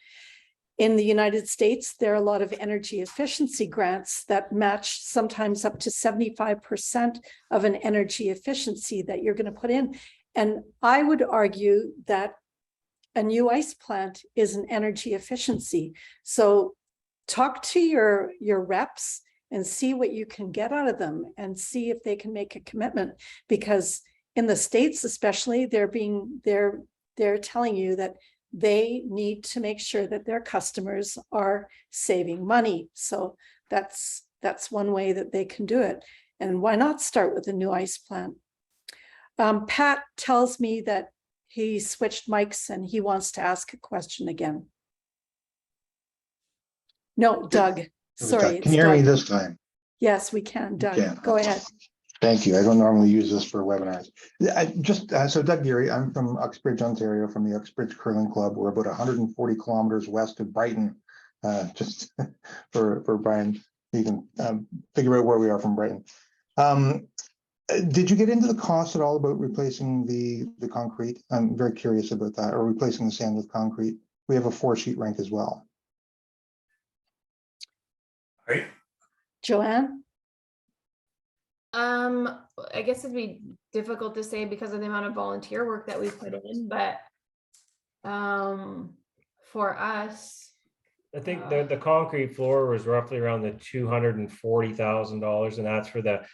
In the United States, there are a lot of energy efficiency grants that match sometimes up to 75% of an energy efficiency that you're going to put in. And I would argue that a new ice plant is an energy efficiency. So talk to your reps and see what you can get out of them and see if they can make a commitment, because in the States, especially, they're telling you that they need to make sure that their customers are saving money. So that's one way that they can do it. And why not start with a new ice plant? Pat tells me that he switched mics and he wants to ask a question again. No, Doug. Sorry. Can you hear me this time? Yes, we can. Doug, You can. go ahead. Thank you. I don't normally use this for webinars. So Doug Geary, I'm from Uxbridge, Ontario, from the Uxbridge Curling Club. We're about 140 kilometers west of Brighton. Just for Brian, you can figure out where we are from Brighton. Did you get into the cost at all about replacing the concrete? I'm very curious about that, or replacing the sand with concrete. We have a 4-sheet rink as well. Right. Joanne? I guess it'd be difficult to say because of the amount of volunteer work that we put in, but for us, I think the concrete floor was roughly around the $240,000, and that's for the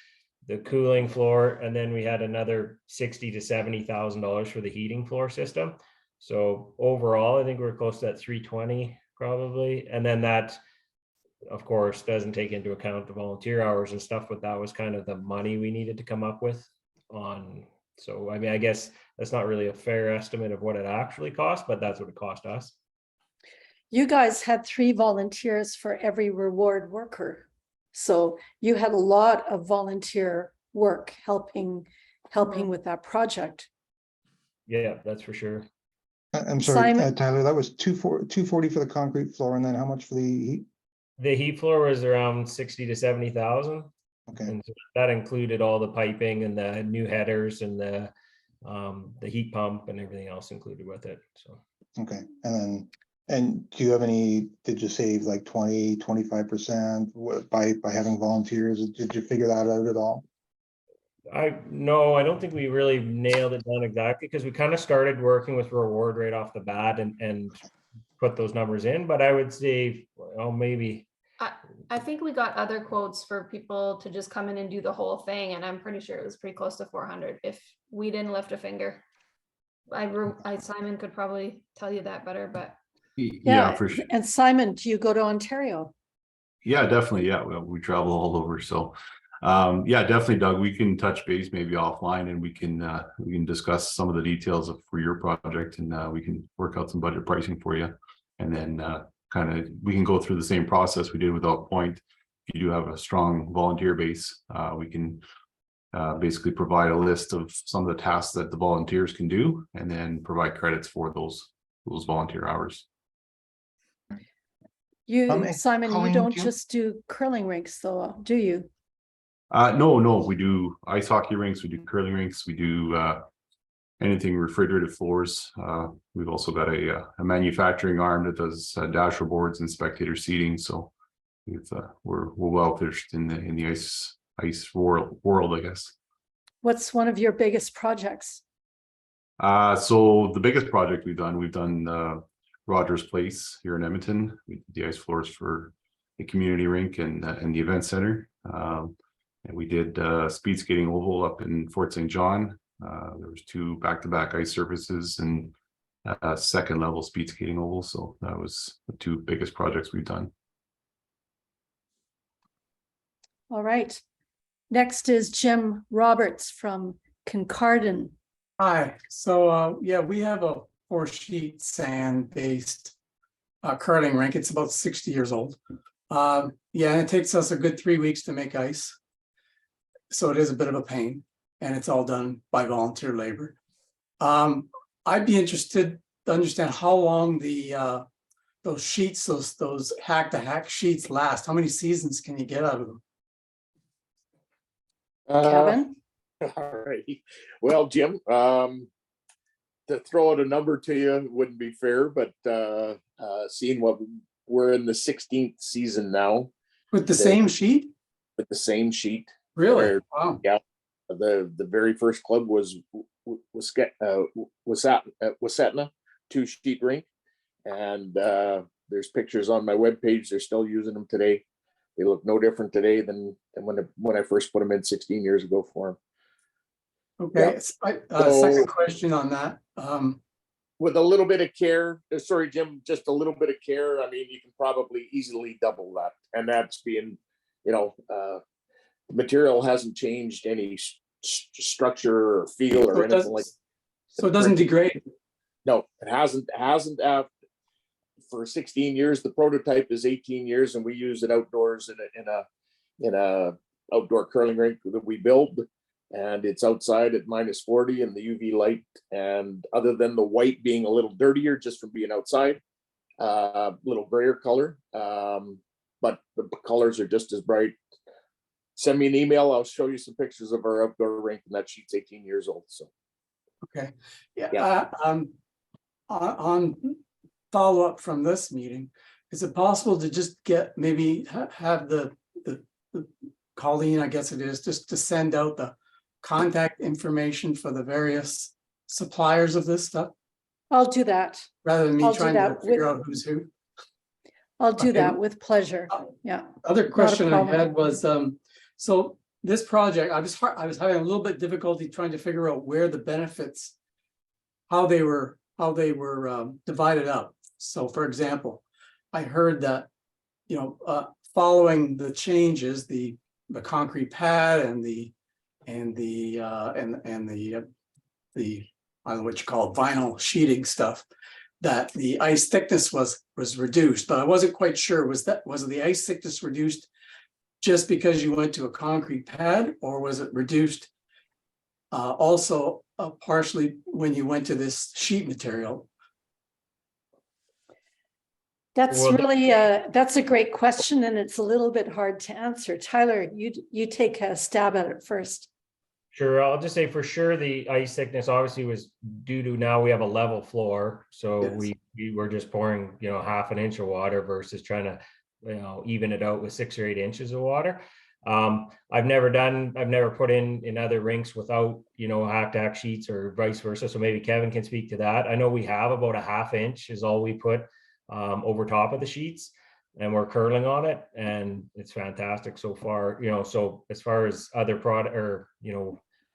cooling floor. And then we had another $60,000 to $70,000 for the heating floor system. So overall, I think we're close to that 320 probably. And then that, of course, doesn't take into account the volunteer hours and stuff, but that was kind of the money we needed to come up with on. So, I mean, I guess that's not really a fair estimate of what it actually cost, but that's what it cost us. You guys had 3 volunteers for every reward worker. So you had a lot of volunteer work helping with that project. Yeah, that's for sure. I'm sorry, Simon? Tyler, that was 240 for the concrete floor, and then how much for the heat? The heat floor was around 60 to 70,000. Okay. And so that included all the piping and the new headers and the heat pump and everything else included with it. So Okay. And do you have did you save like 20-25% by having volunteers? Did you figure that out at all? No, I don't think we really nailed it down exactly, because we kind of started working with reward right off the bat and put those numbers in, but I would say, well, maybe. I think we got other quotes for people to just come in and do the whole thing, and I'm pretty sure it was pretty close to 400 if we didn't lift a finger. Simon could probably tell you that better, but Yeah, for sure. And Simon, do you go to Ontario? Yeah, definitely. Yeah, we travel all over. So yeah, definitely, Doug, we can touch base maybe offline, and we can discuss some of the details for your project, and we can work out some budget pricing for you. And then kind of we can go through the same process we did with Elk Point. If you do have a strong volunteer base, we can basically provide a list of some of the tasks that the volunteers can do, and then provide credits for those volunteer hours. Simon, Colleen, you don't just do curling rinks though, do you? No, we do ice hockey rinks, we do curling rinks, we do anything refrigerated floors. We've also got a manufacturing arm that does dasher boards and spectator seating. So we're well versed in the ice world, I guess. What's one of your biggest projects? So the biggest project we've done Rogers Place here in Edmonton. We did the ice floors for the community rink and the event center. And we did speed skating oval up in Fort St. John. There was 2 back-to-back ice surfaces and second level speed skating oval. So that was the 2 biggest projects we've done. All right. Next is Jim Roberts from Kincardine. Hi. So yeah, we have a 4-sheet sand-based curling rink. It's about 60 years old. Yeah, and it takes us a good 3 weeks to make ice. So it is a bit of a pain, and it's all done by volunteer labor. I'd be interested to understand how long those sheets, those hack-to-hack sheets last. How many seasons can you get out of them? Kevin? All right. Well, Jim, to throw out a number to you wouldn't be fair, but seeing what we're in the 16th season now With the same sheet? with the same sheet. Really? Where- Wow. Yeah. The very first club was Wasatna 2-sheet rink, and there's pictures on my webpage. They're still using them today. They look no different today than when I first put them in 16 years ago for them. Okay, second question on that. With a little bit of care, sorry, Jim, just a little bit of care. I mean, you can probably easily double that. And that's being, the material hasn't changed any structure or feel So or it anything like. So it doesn't degrade. No, it hasn't. For 16 years, the prototype is 18 years, and we use it outdoors in a outdoor curling rink that we build. And it's outside at -40 and the UV light. And other than the white being a little dirtier just from being outside, little grayer color, but the colors are just as bright. Send me an email. I'll show you some pictures of our outdoor rink, and that sheet's 18 years old. So, Okay. Yeah. On follow up from this meeting, is it possible to just get maybe have the Colleen, I guess it is, just to send out the contact information for the various suppliers of this stuff, I'll do that. rather than me I'll do trying to that figure with- out who's who? I'll do Okay. that with pleasure. Yeah. Other question I problem. had was, so this project, I was having a little bit difficulty trying to figure out where the benefits, how they were divided up. So for example, I heard that, following the changes, the concrete pad and the I don't know what you call it, vinyl sheeting stuff, that the ice thickness was reduced, but I wasn't quite sure. Was the ice thickness reduced just because you went to a concrete pad, or was it reduced also partially when you went to this sheet material? That's Well, really that's a great question, and it's a little bit hard to answer. Tyler, you take a stab at it first. Sure, I'll just say for sure the ice thickness obviously was due to now we have a level floor. So Yes. we were just pouring, half an inch of water versus trying to, even it out with 6 or 8 inches of water. I've never put in other rinks without, hack sheets or vice versa. So maybe Kevin can speak to that. I know we have about a ½ inch is all we put over top of the sheets, and we're curling on it, and it's fantastic so far. So as far as other product or,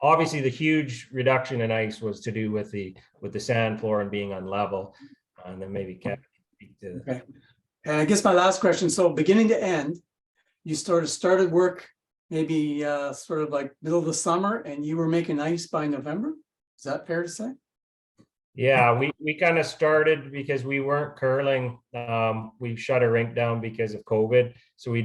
obviously the huge reduction in ice was to do with the sand floor and being unlevel. And then maybe Kevin can speak to. Okay. And I guess my last question, so beginning to end, you started work maybe sort of like middle of the summer, and you were making ice by November? Is that fair to say? Yeah, we kind of started because we weren't curling. We shut a rink down because of COVID. So we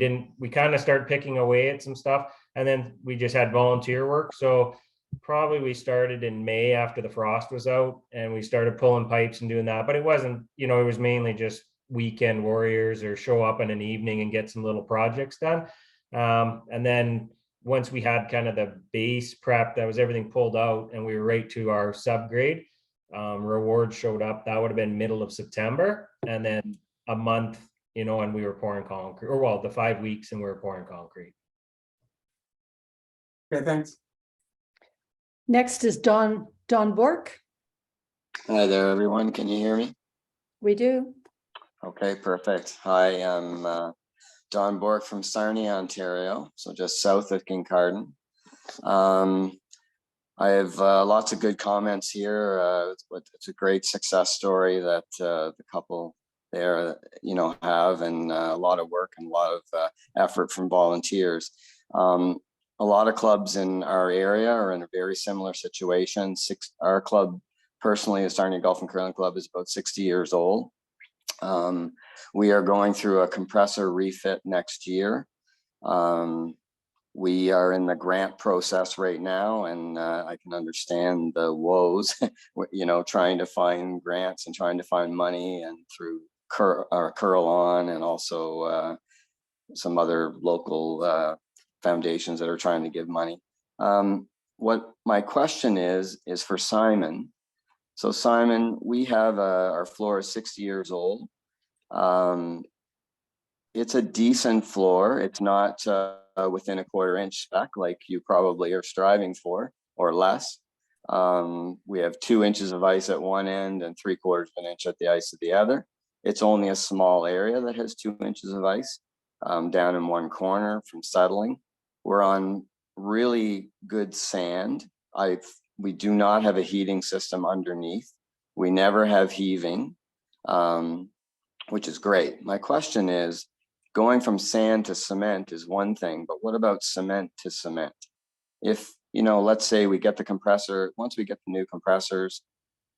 kind of started picking away at some stuff, and then we just had volunteer work. So probably we started in May after the frost was out, and we started pulling pipes and doing that. But it wasn't, it was mainly just weekend warriors or show up in an evening and get some little projects done. And then once we had kind of the base prep, that was everything pulled out, and we were right to our subgrade. Rewards showed up. That would have been middle of September, and then a month, and we were pouring concrete, or the 5 weeks, and we were pouring concrete. Okay, thanks. Next is Don Bork. Hi there, everyone. Can you hear me? We do. Okay, perfect. Hi, I'm Don Bork from Sarnia, Ontario, so just south of Kincardine. I have lots of good comments here. It's a great success story that the couple there, have, and a lot of work and a lot of effort from volunteers. A lot of clubs in our area are in a very similar situation. Our club, personally, the Sarnia Golf and Curling Club, is about 60 years old. We are going through a compressor refit next year. We are in the grant process right now, and I can understand the woes, trying to find grants and trying to find money, and through Curl On, and also some other local foundations that are trying to give money. What my question is for Simon. So Simon, we have our floor is 60 years old. it's a decent floor. It's not within a 1/4 inch spec like you probably are striving for, or less. We have 2 inches of ice at one end and 3/4 of an inch at the ice at the other. It's only a small area that has 2 inches of ice down in one corner from settling. We're on really good sand. We do not have a heating system underneath. We never have heaving, which is great. My question is, going from sand to cement is one thing, but what about cement to cement? If, let's say we get the compressor, once we get the new compressors,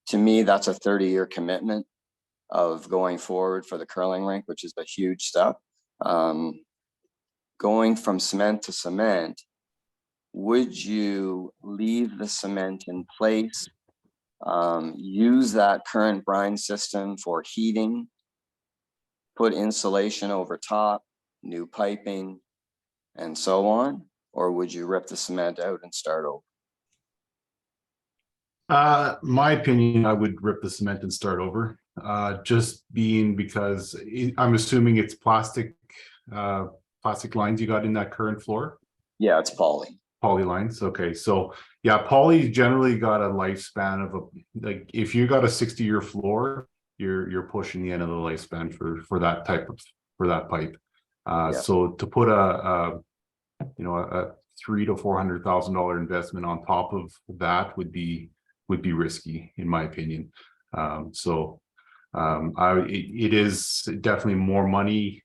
to me, that's a 30-year commitment of going forward for the curling rink, which is a huge step. Going from cement to cement, would you leave the cement in place, use that current brine system for heating, put insulation over top, new piping, and so on? Or would you rip the cement out and start over? My opinion, I would rip the cement and start over. Just being because I'm assuming it's plastic lines you got in that current floor. Yeah, it's poly lines. Okay, so yeah, poly generally got a lifespan of like if you got a 60-year floor, you're pushing the end of the lifespan for that pipe. So to put a $300,000 to $400,000 investment on top of that would be risky, in my opinion. It is definitely more money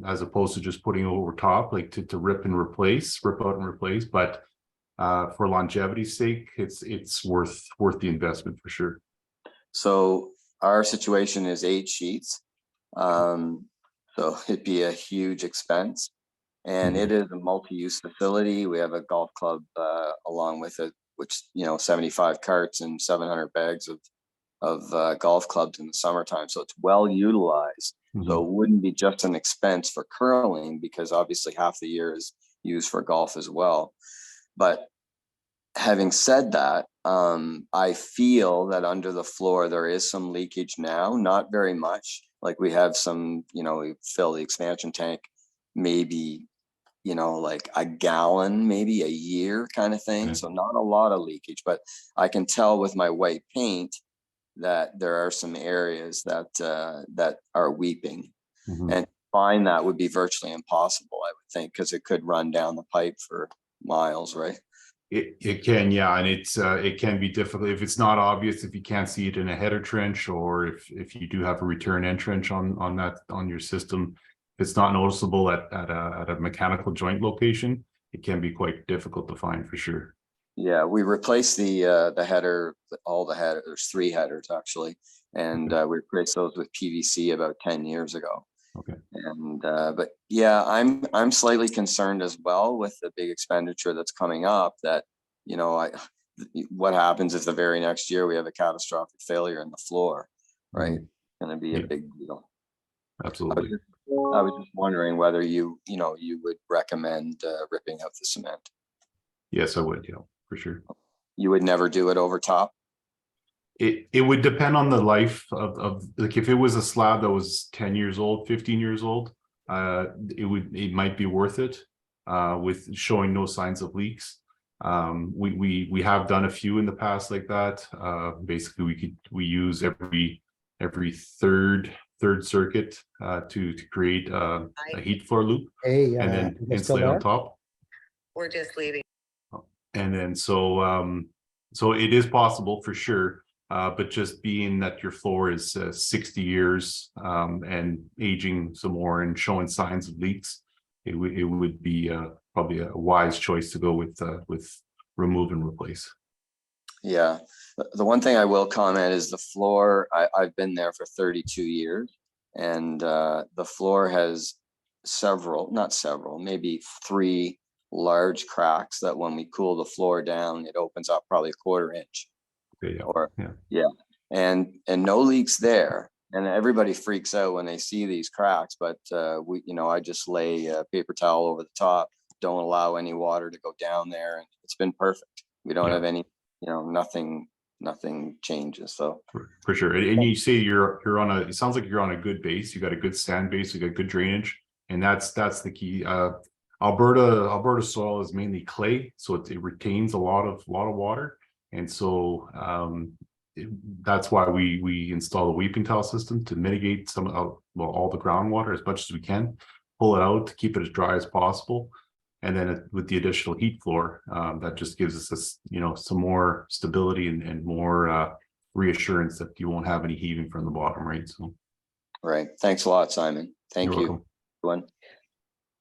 as opposed to just putting over top, like to rip out and replace. But for longevity's sake, it's worth the investment for sure. So our situation is 8 sheets. So it'd be a huge expense. And it is a multi-use facility. We have a golf club along with it, which 75 carts and 700 bags of golf clubs in the summertime. So it's well utilized. So it wouldn't be just an expense for curling, because obviously half the year is used for golf as well. But having said that, I feel that under the floor there is some leakage now, not very much. Like we have some, we fill the expansion tank maybe like a gallon, maybe a year kind of thing. So not a lot of leakage, but I can tell with my white paint that there are some areas that are weeping. And find that would be virtually impossible, I would think, because it could run down the pipe for miles, right? It can, yeah, and it can be difficult if it's not obvious, if you can't see it in a header trench, or if you do have a return end trench on your system. If it's not noticeable at a mechanical joint location, it can be quite difficult to find for sure. Yeah, we replaced the header, all the headers. There's 3 headers actually, and we replaced those with PVC about 10 years ago. Okay. And but yeah, I'm slightly concerned as well with the big expenditure that's coming up. That what happens if the very next year we have a catastrophic failure in the floor, right? It's going to be a big deal. Absolutely. I was just wondering whether you would recommend ripping out the cement. Yes, I would. Yeah, for sure. You would never do it over top? It would depend on the life of like, if it was a slab that was 10 years old, 15 years old, it might be worth it with showing no signs of leaks. We have done a few in the past like that. Basically we use every third circuit to create a heat floor loop, and then insulate on top. We're just leaving. And then so it is possible for sure, but just being that your floor is 60 years and aging some more and showing signs of leaks, it would be probably a wise choice to go with remove and replace. Yeah, the one thing I will comment is the floor. I've been there for 32 years, and the floor has maybe 3 large cracks that when we cool the floor down, it opens up probably a 1/4 inch. Yeah. And no leaks there. And everybody freaks out when they see these cracks, but I just lay a paper towel over the top, don't allow any water to go down there, and it's been perfect. We don't have any, nothing changes. So for sure. And you say you're on it sounds like you're on a good base. You got a good sand base, you got good drainage. And that's the key. Alberta soil is mainly clay, so it retains a lot of water. And so that's why we install a weeping tile system to mitigate some of all the groundwater as much as we can, pull it out to keep it as dry as possible. And then with the additional heat floor, that just gives us this, some more stability and more reassurance that you won't have any heaving from the bottom, right? So, right. Thanks a lot, Simon. Thank you're you. welcome. Everyone.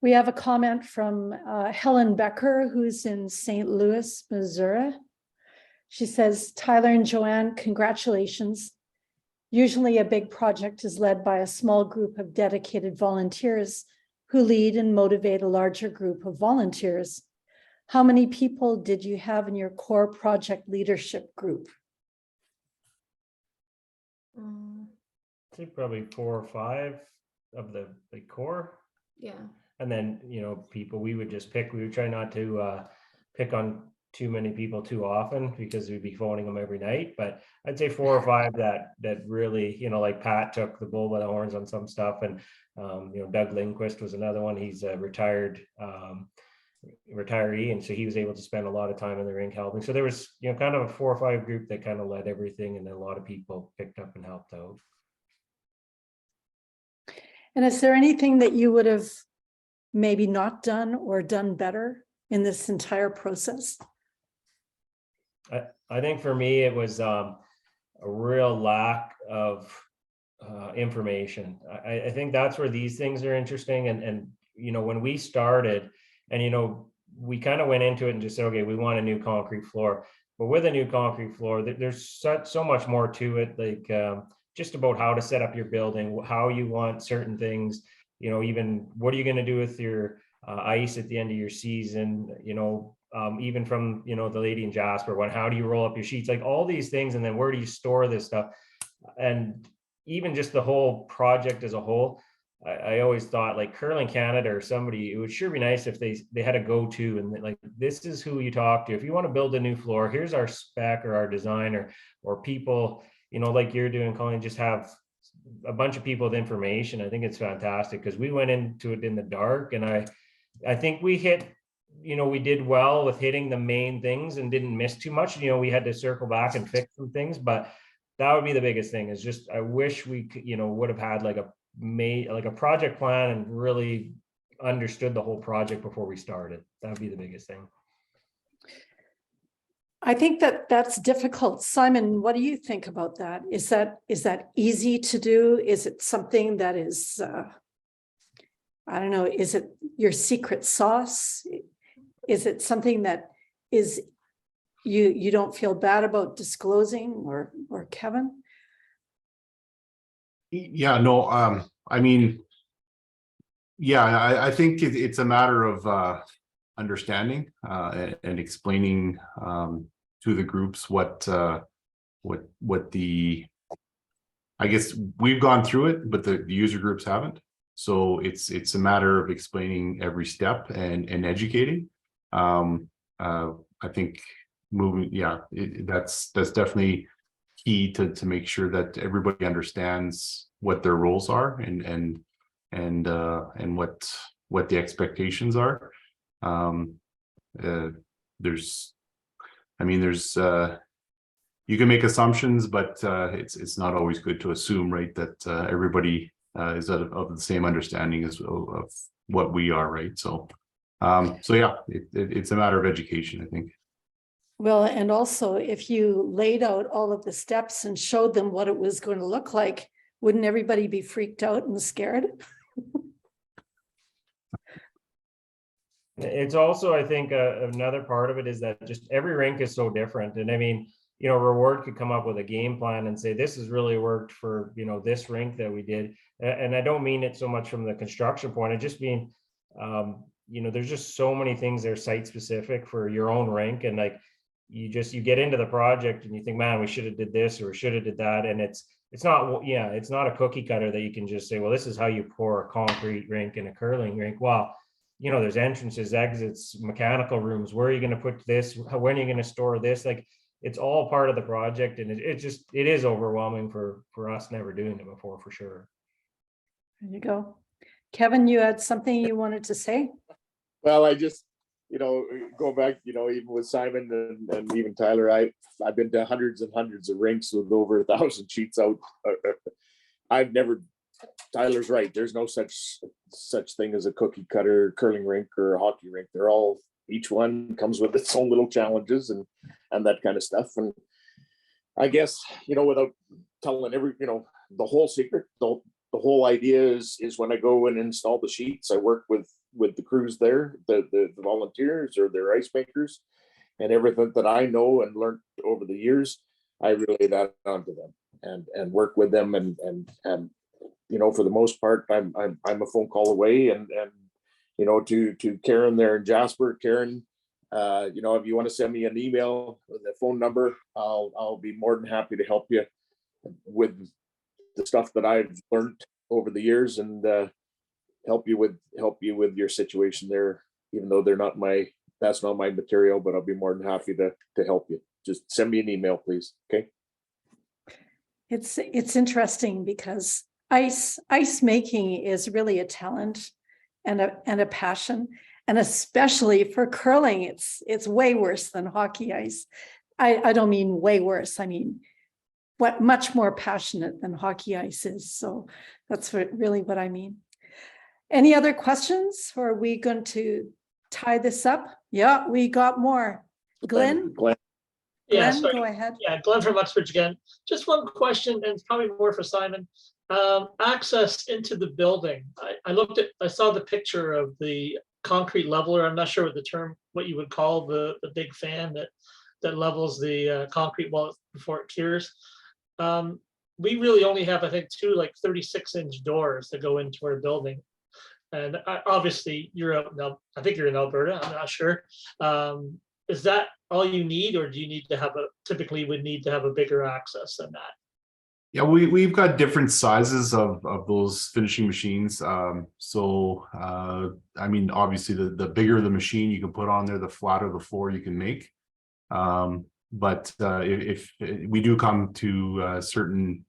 We have a comment from Helen Becker, who's in St. Louis, Missouri. She says, Tyler and Joanne, congratulations. Usually a big project is led by a small group of dedicated volunteers who lead and motivate a larger group of volunteers. How many people did you have in your core project leadership group? I think probably 4 or 5 of the core. Yeah. And then, people we would just pick. We would try not to pick on too many people too often because we'd be phoning them every night. But I'd say 4 or 5 that really, like Pat took the bull by the horns on some stuff. And, Doug Lindquist was another one. He's a retired retiree. And so he was able to spend a lot of time in the rink helping. So there was, kind of a 4 or 5 group that kind of led everything. And then a lot of people picked up and helped out. And is there anything that you would have maybe not done or done better in this entire process? I think for me, it was a real lack of information. I think that's where these things are interesting. And when we started and, we kind of went into it and just said, okay, we want a new concrete floor. But with a new concrete floor, there's so much more to it, like just about how to set up your building, how you want certain things, even what are you going to do with your ice at the end of your season, even from, the lady in Jasper one, how do you roll up your sheets, like all these things, and then where do you store this stuff? And even just the whole project as a whole, I always thought like Curling Canada or somebody, it would sure be nice if they had a go-to and like, this is who you talk to. If you want to build a new floor, here's our spec or our designer or people, like you're doing, Colleen, just have a bunch of people with information. I think it's fantastic because we went into it in the dark, and I think we hit, we did well with hitting the main things and didn't miss too much. We had to circle back and fix some things, but that would be the biggest thing is just, I wish we could, would have had like a project plan and really understood the whole project before we started. That would be the biggest thing. I think that's difficult. Simon, what do you think about that? Is that easy to do? Is it something that is, I don't know, is it your secret sauce? Is it something that is you don't feel bad about disclosing, or Kevin? Yeah, no, I mean, yeah, I think it's a matter of understanding and explaining to the groups what the, I guess we've gone through it, but the user groups haven't. So it's a matter of explaining every step and educating. I think moving, yeah, that's definitely key to make sure that everybody understands what their roles are and what the expectations are. There's you can make assumptions, but it's not always good to assume, right, that everybody is of the same understanding of what we are, right? So yeah, it's a matter of education, I think. Well, and also if you laid out all of the steps and showed them what it was going to look like, wouldn't everybody be freaked out and scared? It's also, I think, another part of it is that just every rink is so different. And I mean, Reward could come up with a game plan and say, this has really worked for, this rink that we did. And I don't mean it so much from the construction point. I just mean, there's just so many things that are site specific for your own rink. And like, you get into the project and you think, man, we should have did this or we should have did that. And it's not a cookie cutter that you can just say, well, this is how you pour a concrete rink and a curling rink. Well, there's entrances, exits, mechanical rooms. Where are you going to put this? When are you going to store this? Like, it's all part of the project. And it is overwhelming for us never doing it before, for sure. There you go. Kevin, you had something you wanted to say? Well, I just, go back, even with Simon and even Tyler, I've been to hundreds and hundreds of rinks with over 1,000 sheets out. Tyler's right. There's no such thing as a cookie cutter curling rink or a hockey rink. They're all, each one comes with its own little challenges and that kind of stuff. And I guess, without telling the whole secret, the whole idea is when I go and install the sheets, I work with the crews there, the volunteers or their ice makers, and everything that I know and learned over the years, I relay that onto them and work with them and for the most part, I'm a phone call away and to Karen there in Jasper. Karen, if you want to send me an email with a phone number, I'll be more than happy to help you with the stuff that I've learned over the years and help you with your situation there, even though that's not my material, but I'll be more than happy to help you. Just send me an email, please. Okay. It's interesting because ice making is really a talent and a passion, and especially for curling, it's way worse than hockey ice. I don't mean way worse. I mean much more passionate than hockey ice is. So that's really what I mean. Any other questions, or are we going to tie this up? Yeah, we got more. Glenn? Yeah, Glenn, go ahead. Yeah, Glenn from Uxbridge again. Just one question, and it's probably more for Simon. Access into the building. I saw the picture of the concrete leveler. I'm not sure what you would call the big fan that levels the concrete wall before it cures. We really only have, I think, two 36-inch doors that go into our building. And obviously you're out now. I think you're in Alberta. I'm not sure. Is that all you need, or do you need to typically would need to have a bigger access than that? Yeah, we've got different sizes of those finishing machines. I mean, obviously the bigger the machine you can put on there, the flatter the floor you can make. But if we do come to certain,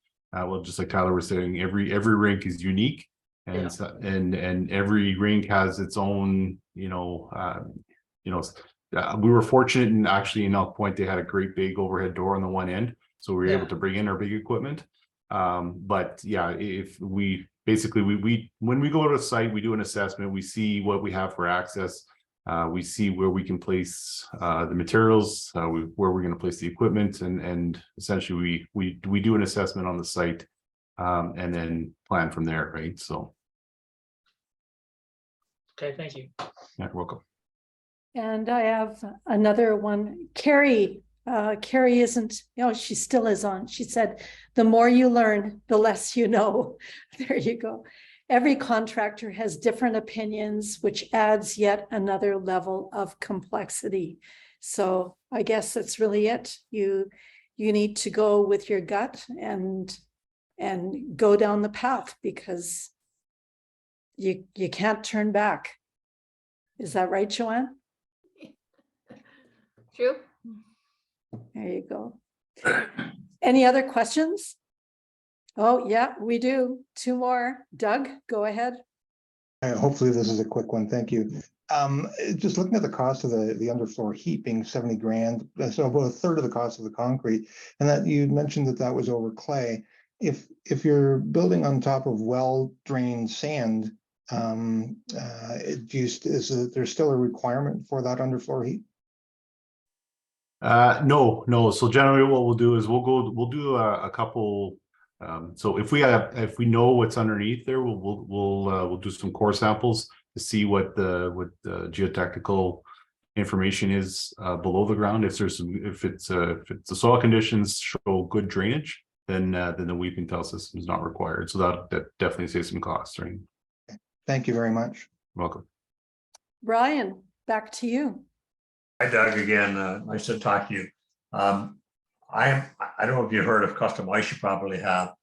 just like Tyler was saying, every rink is unique, and and every rink has its own, we were fortunate, and actually in Elk Point they had a great big overhead door on the one end, so we were able to bring in our big equipment. But yeah, if we when we go to a site, we do an assessment, we see what we have for access. We see where we can place the materials, where we're going to place the equipment, and essentially we do an assessment on the site, and then plan from there, right? So. Okay, thank you. Yeah, you're welcome. And I have another one. Carrie isn't, she still is on. She said, the more you learn, the less you know. There you go. Every contractor has different opinions, which adds yet another level of complexity. So I guess that's really it. You need to go with your gut and go down the path, because you can't turn back. Is that right, Joanne? True. There you go. Any other questions? Oh, yeah, we do. Two more. Doug, go ahead. Hopefully this is a quick one. Thank you. Just looking at the cost of the underfloor heat being 70 grand, so about a third of the cost of the concrete, and that you mentioned that was over clay. If you're building on top of well-drained sand, is there still a requirement for that underfloor heat? No. So generally what we'll do is we'll do a couple. So if we know what's underneath there, we'll do some core samples to see what the geotechnical information is below the ground. If the soil conditions show good drainage, then the weeping tile system is not required. So that definitely saves some costs, right? Thank you very much. Welcome. Brian, back to you. Hi, Doug, again. Nice to talk to you. I don't know if you heard of custom ice. You probably have.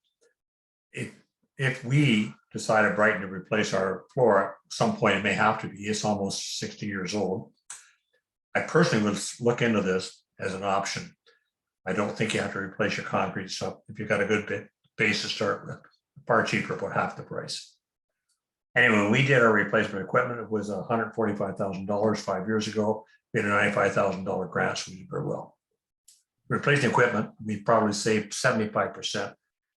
If we decide at Brighton to replace our floor, at some point it may have to be. It's almost 60 years old. I personally would look into this as an option. I don't think you have to replace your concrete stuff if you've got a good base to start with. Far cheaper, about half the price. Anyway, when we did our replacement equipment, it was $145,000 5 years ago. We had a $95,000 grant, so we did very well. Replacing equipment, we probably saved 75%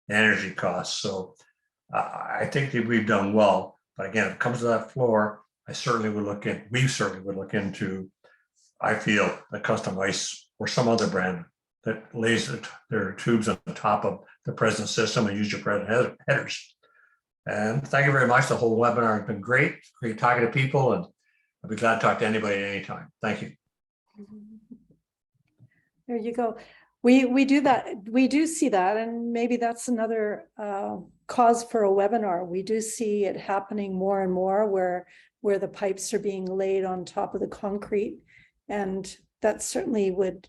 in energy costs. So I think that we've done well. But again, if it comes to that floor, we certainly would look into, I feel, a custom ice or some other brand that lays their tubes on the top of the present system and use your present headers. And thank you very much. The whole webinar has been great. Great talking to people, and I'll be glad to talk to anybody at any time. Thank you. There you go. We do that. We do see that, and maybe that's another cause for a webinar. We do see it happening more and more where the pipes are being laid on top of the concrete, and that certainly would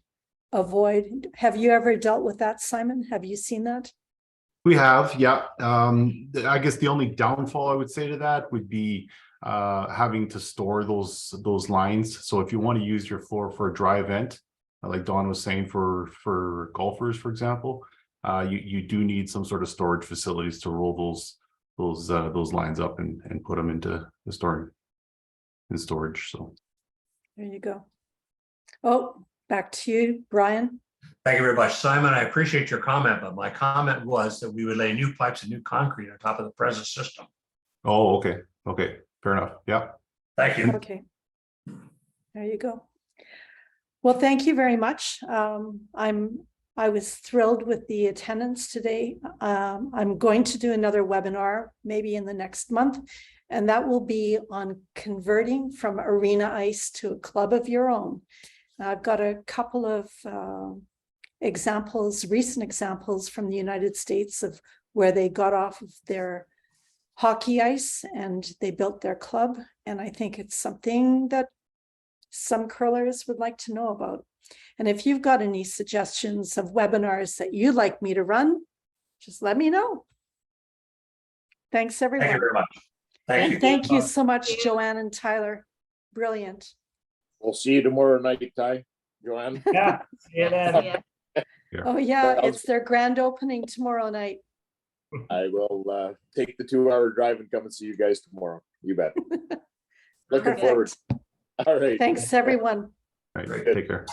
avoid. Have you ever dealt with that, Simon? Have you seen that? We have, yeah. I guess the only downfall I would say to that would be having to store those lines. So if you want to use your floor for a dry event, like Dawn was saying, for golfers, for example, you do need some sort of storage facilities to roll those lines up and put them into the storage. So There you go. Oh, back to you, Brian. Thank you very much, Simon. I appreciate your comment, but my comment was that we would lay new pipes and new concrete on top of the present system. Oh, okay. Okay. Fair enough. Yeah. Thank you. Okay. There you go. Well, thank you very much. I was thrilled with the attendance today. I'm going to do another webinar maybe in the next month, and that will be on converting from arena ice to a club of your own. I've got a couple of recent examples from the United States of where they got off of their hockey ice and they built their club. And I think it's something that some curlers would like to know about. And if you've got any suggestions of webinars that you'd like me to run, just let me know. Thanks, everyone. Thank you very much. Thank you. Thank you so much, Joanne and Tyler. Brilliant. We'll see you tomorrow night, Ty, Joanne. Yeah. See you then. Oh yeah, it's their grand opening tomorrow night. I will take the 2-hour drive and come and see you guys tomorrow. You bet. Looking forward. All right. Thanks, everyone. All right. Take care.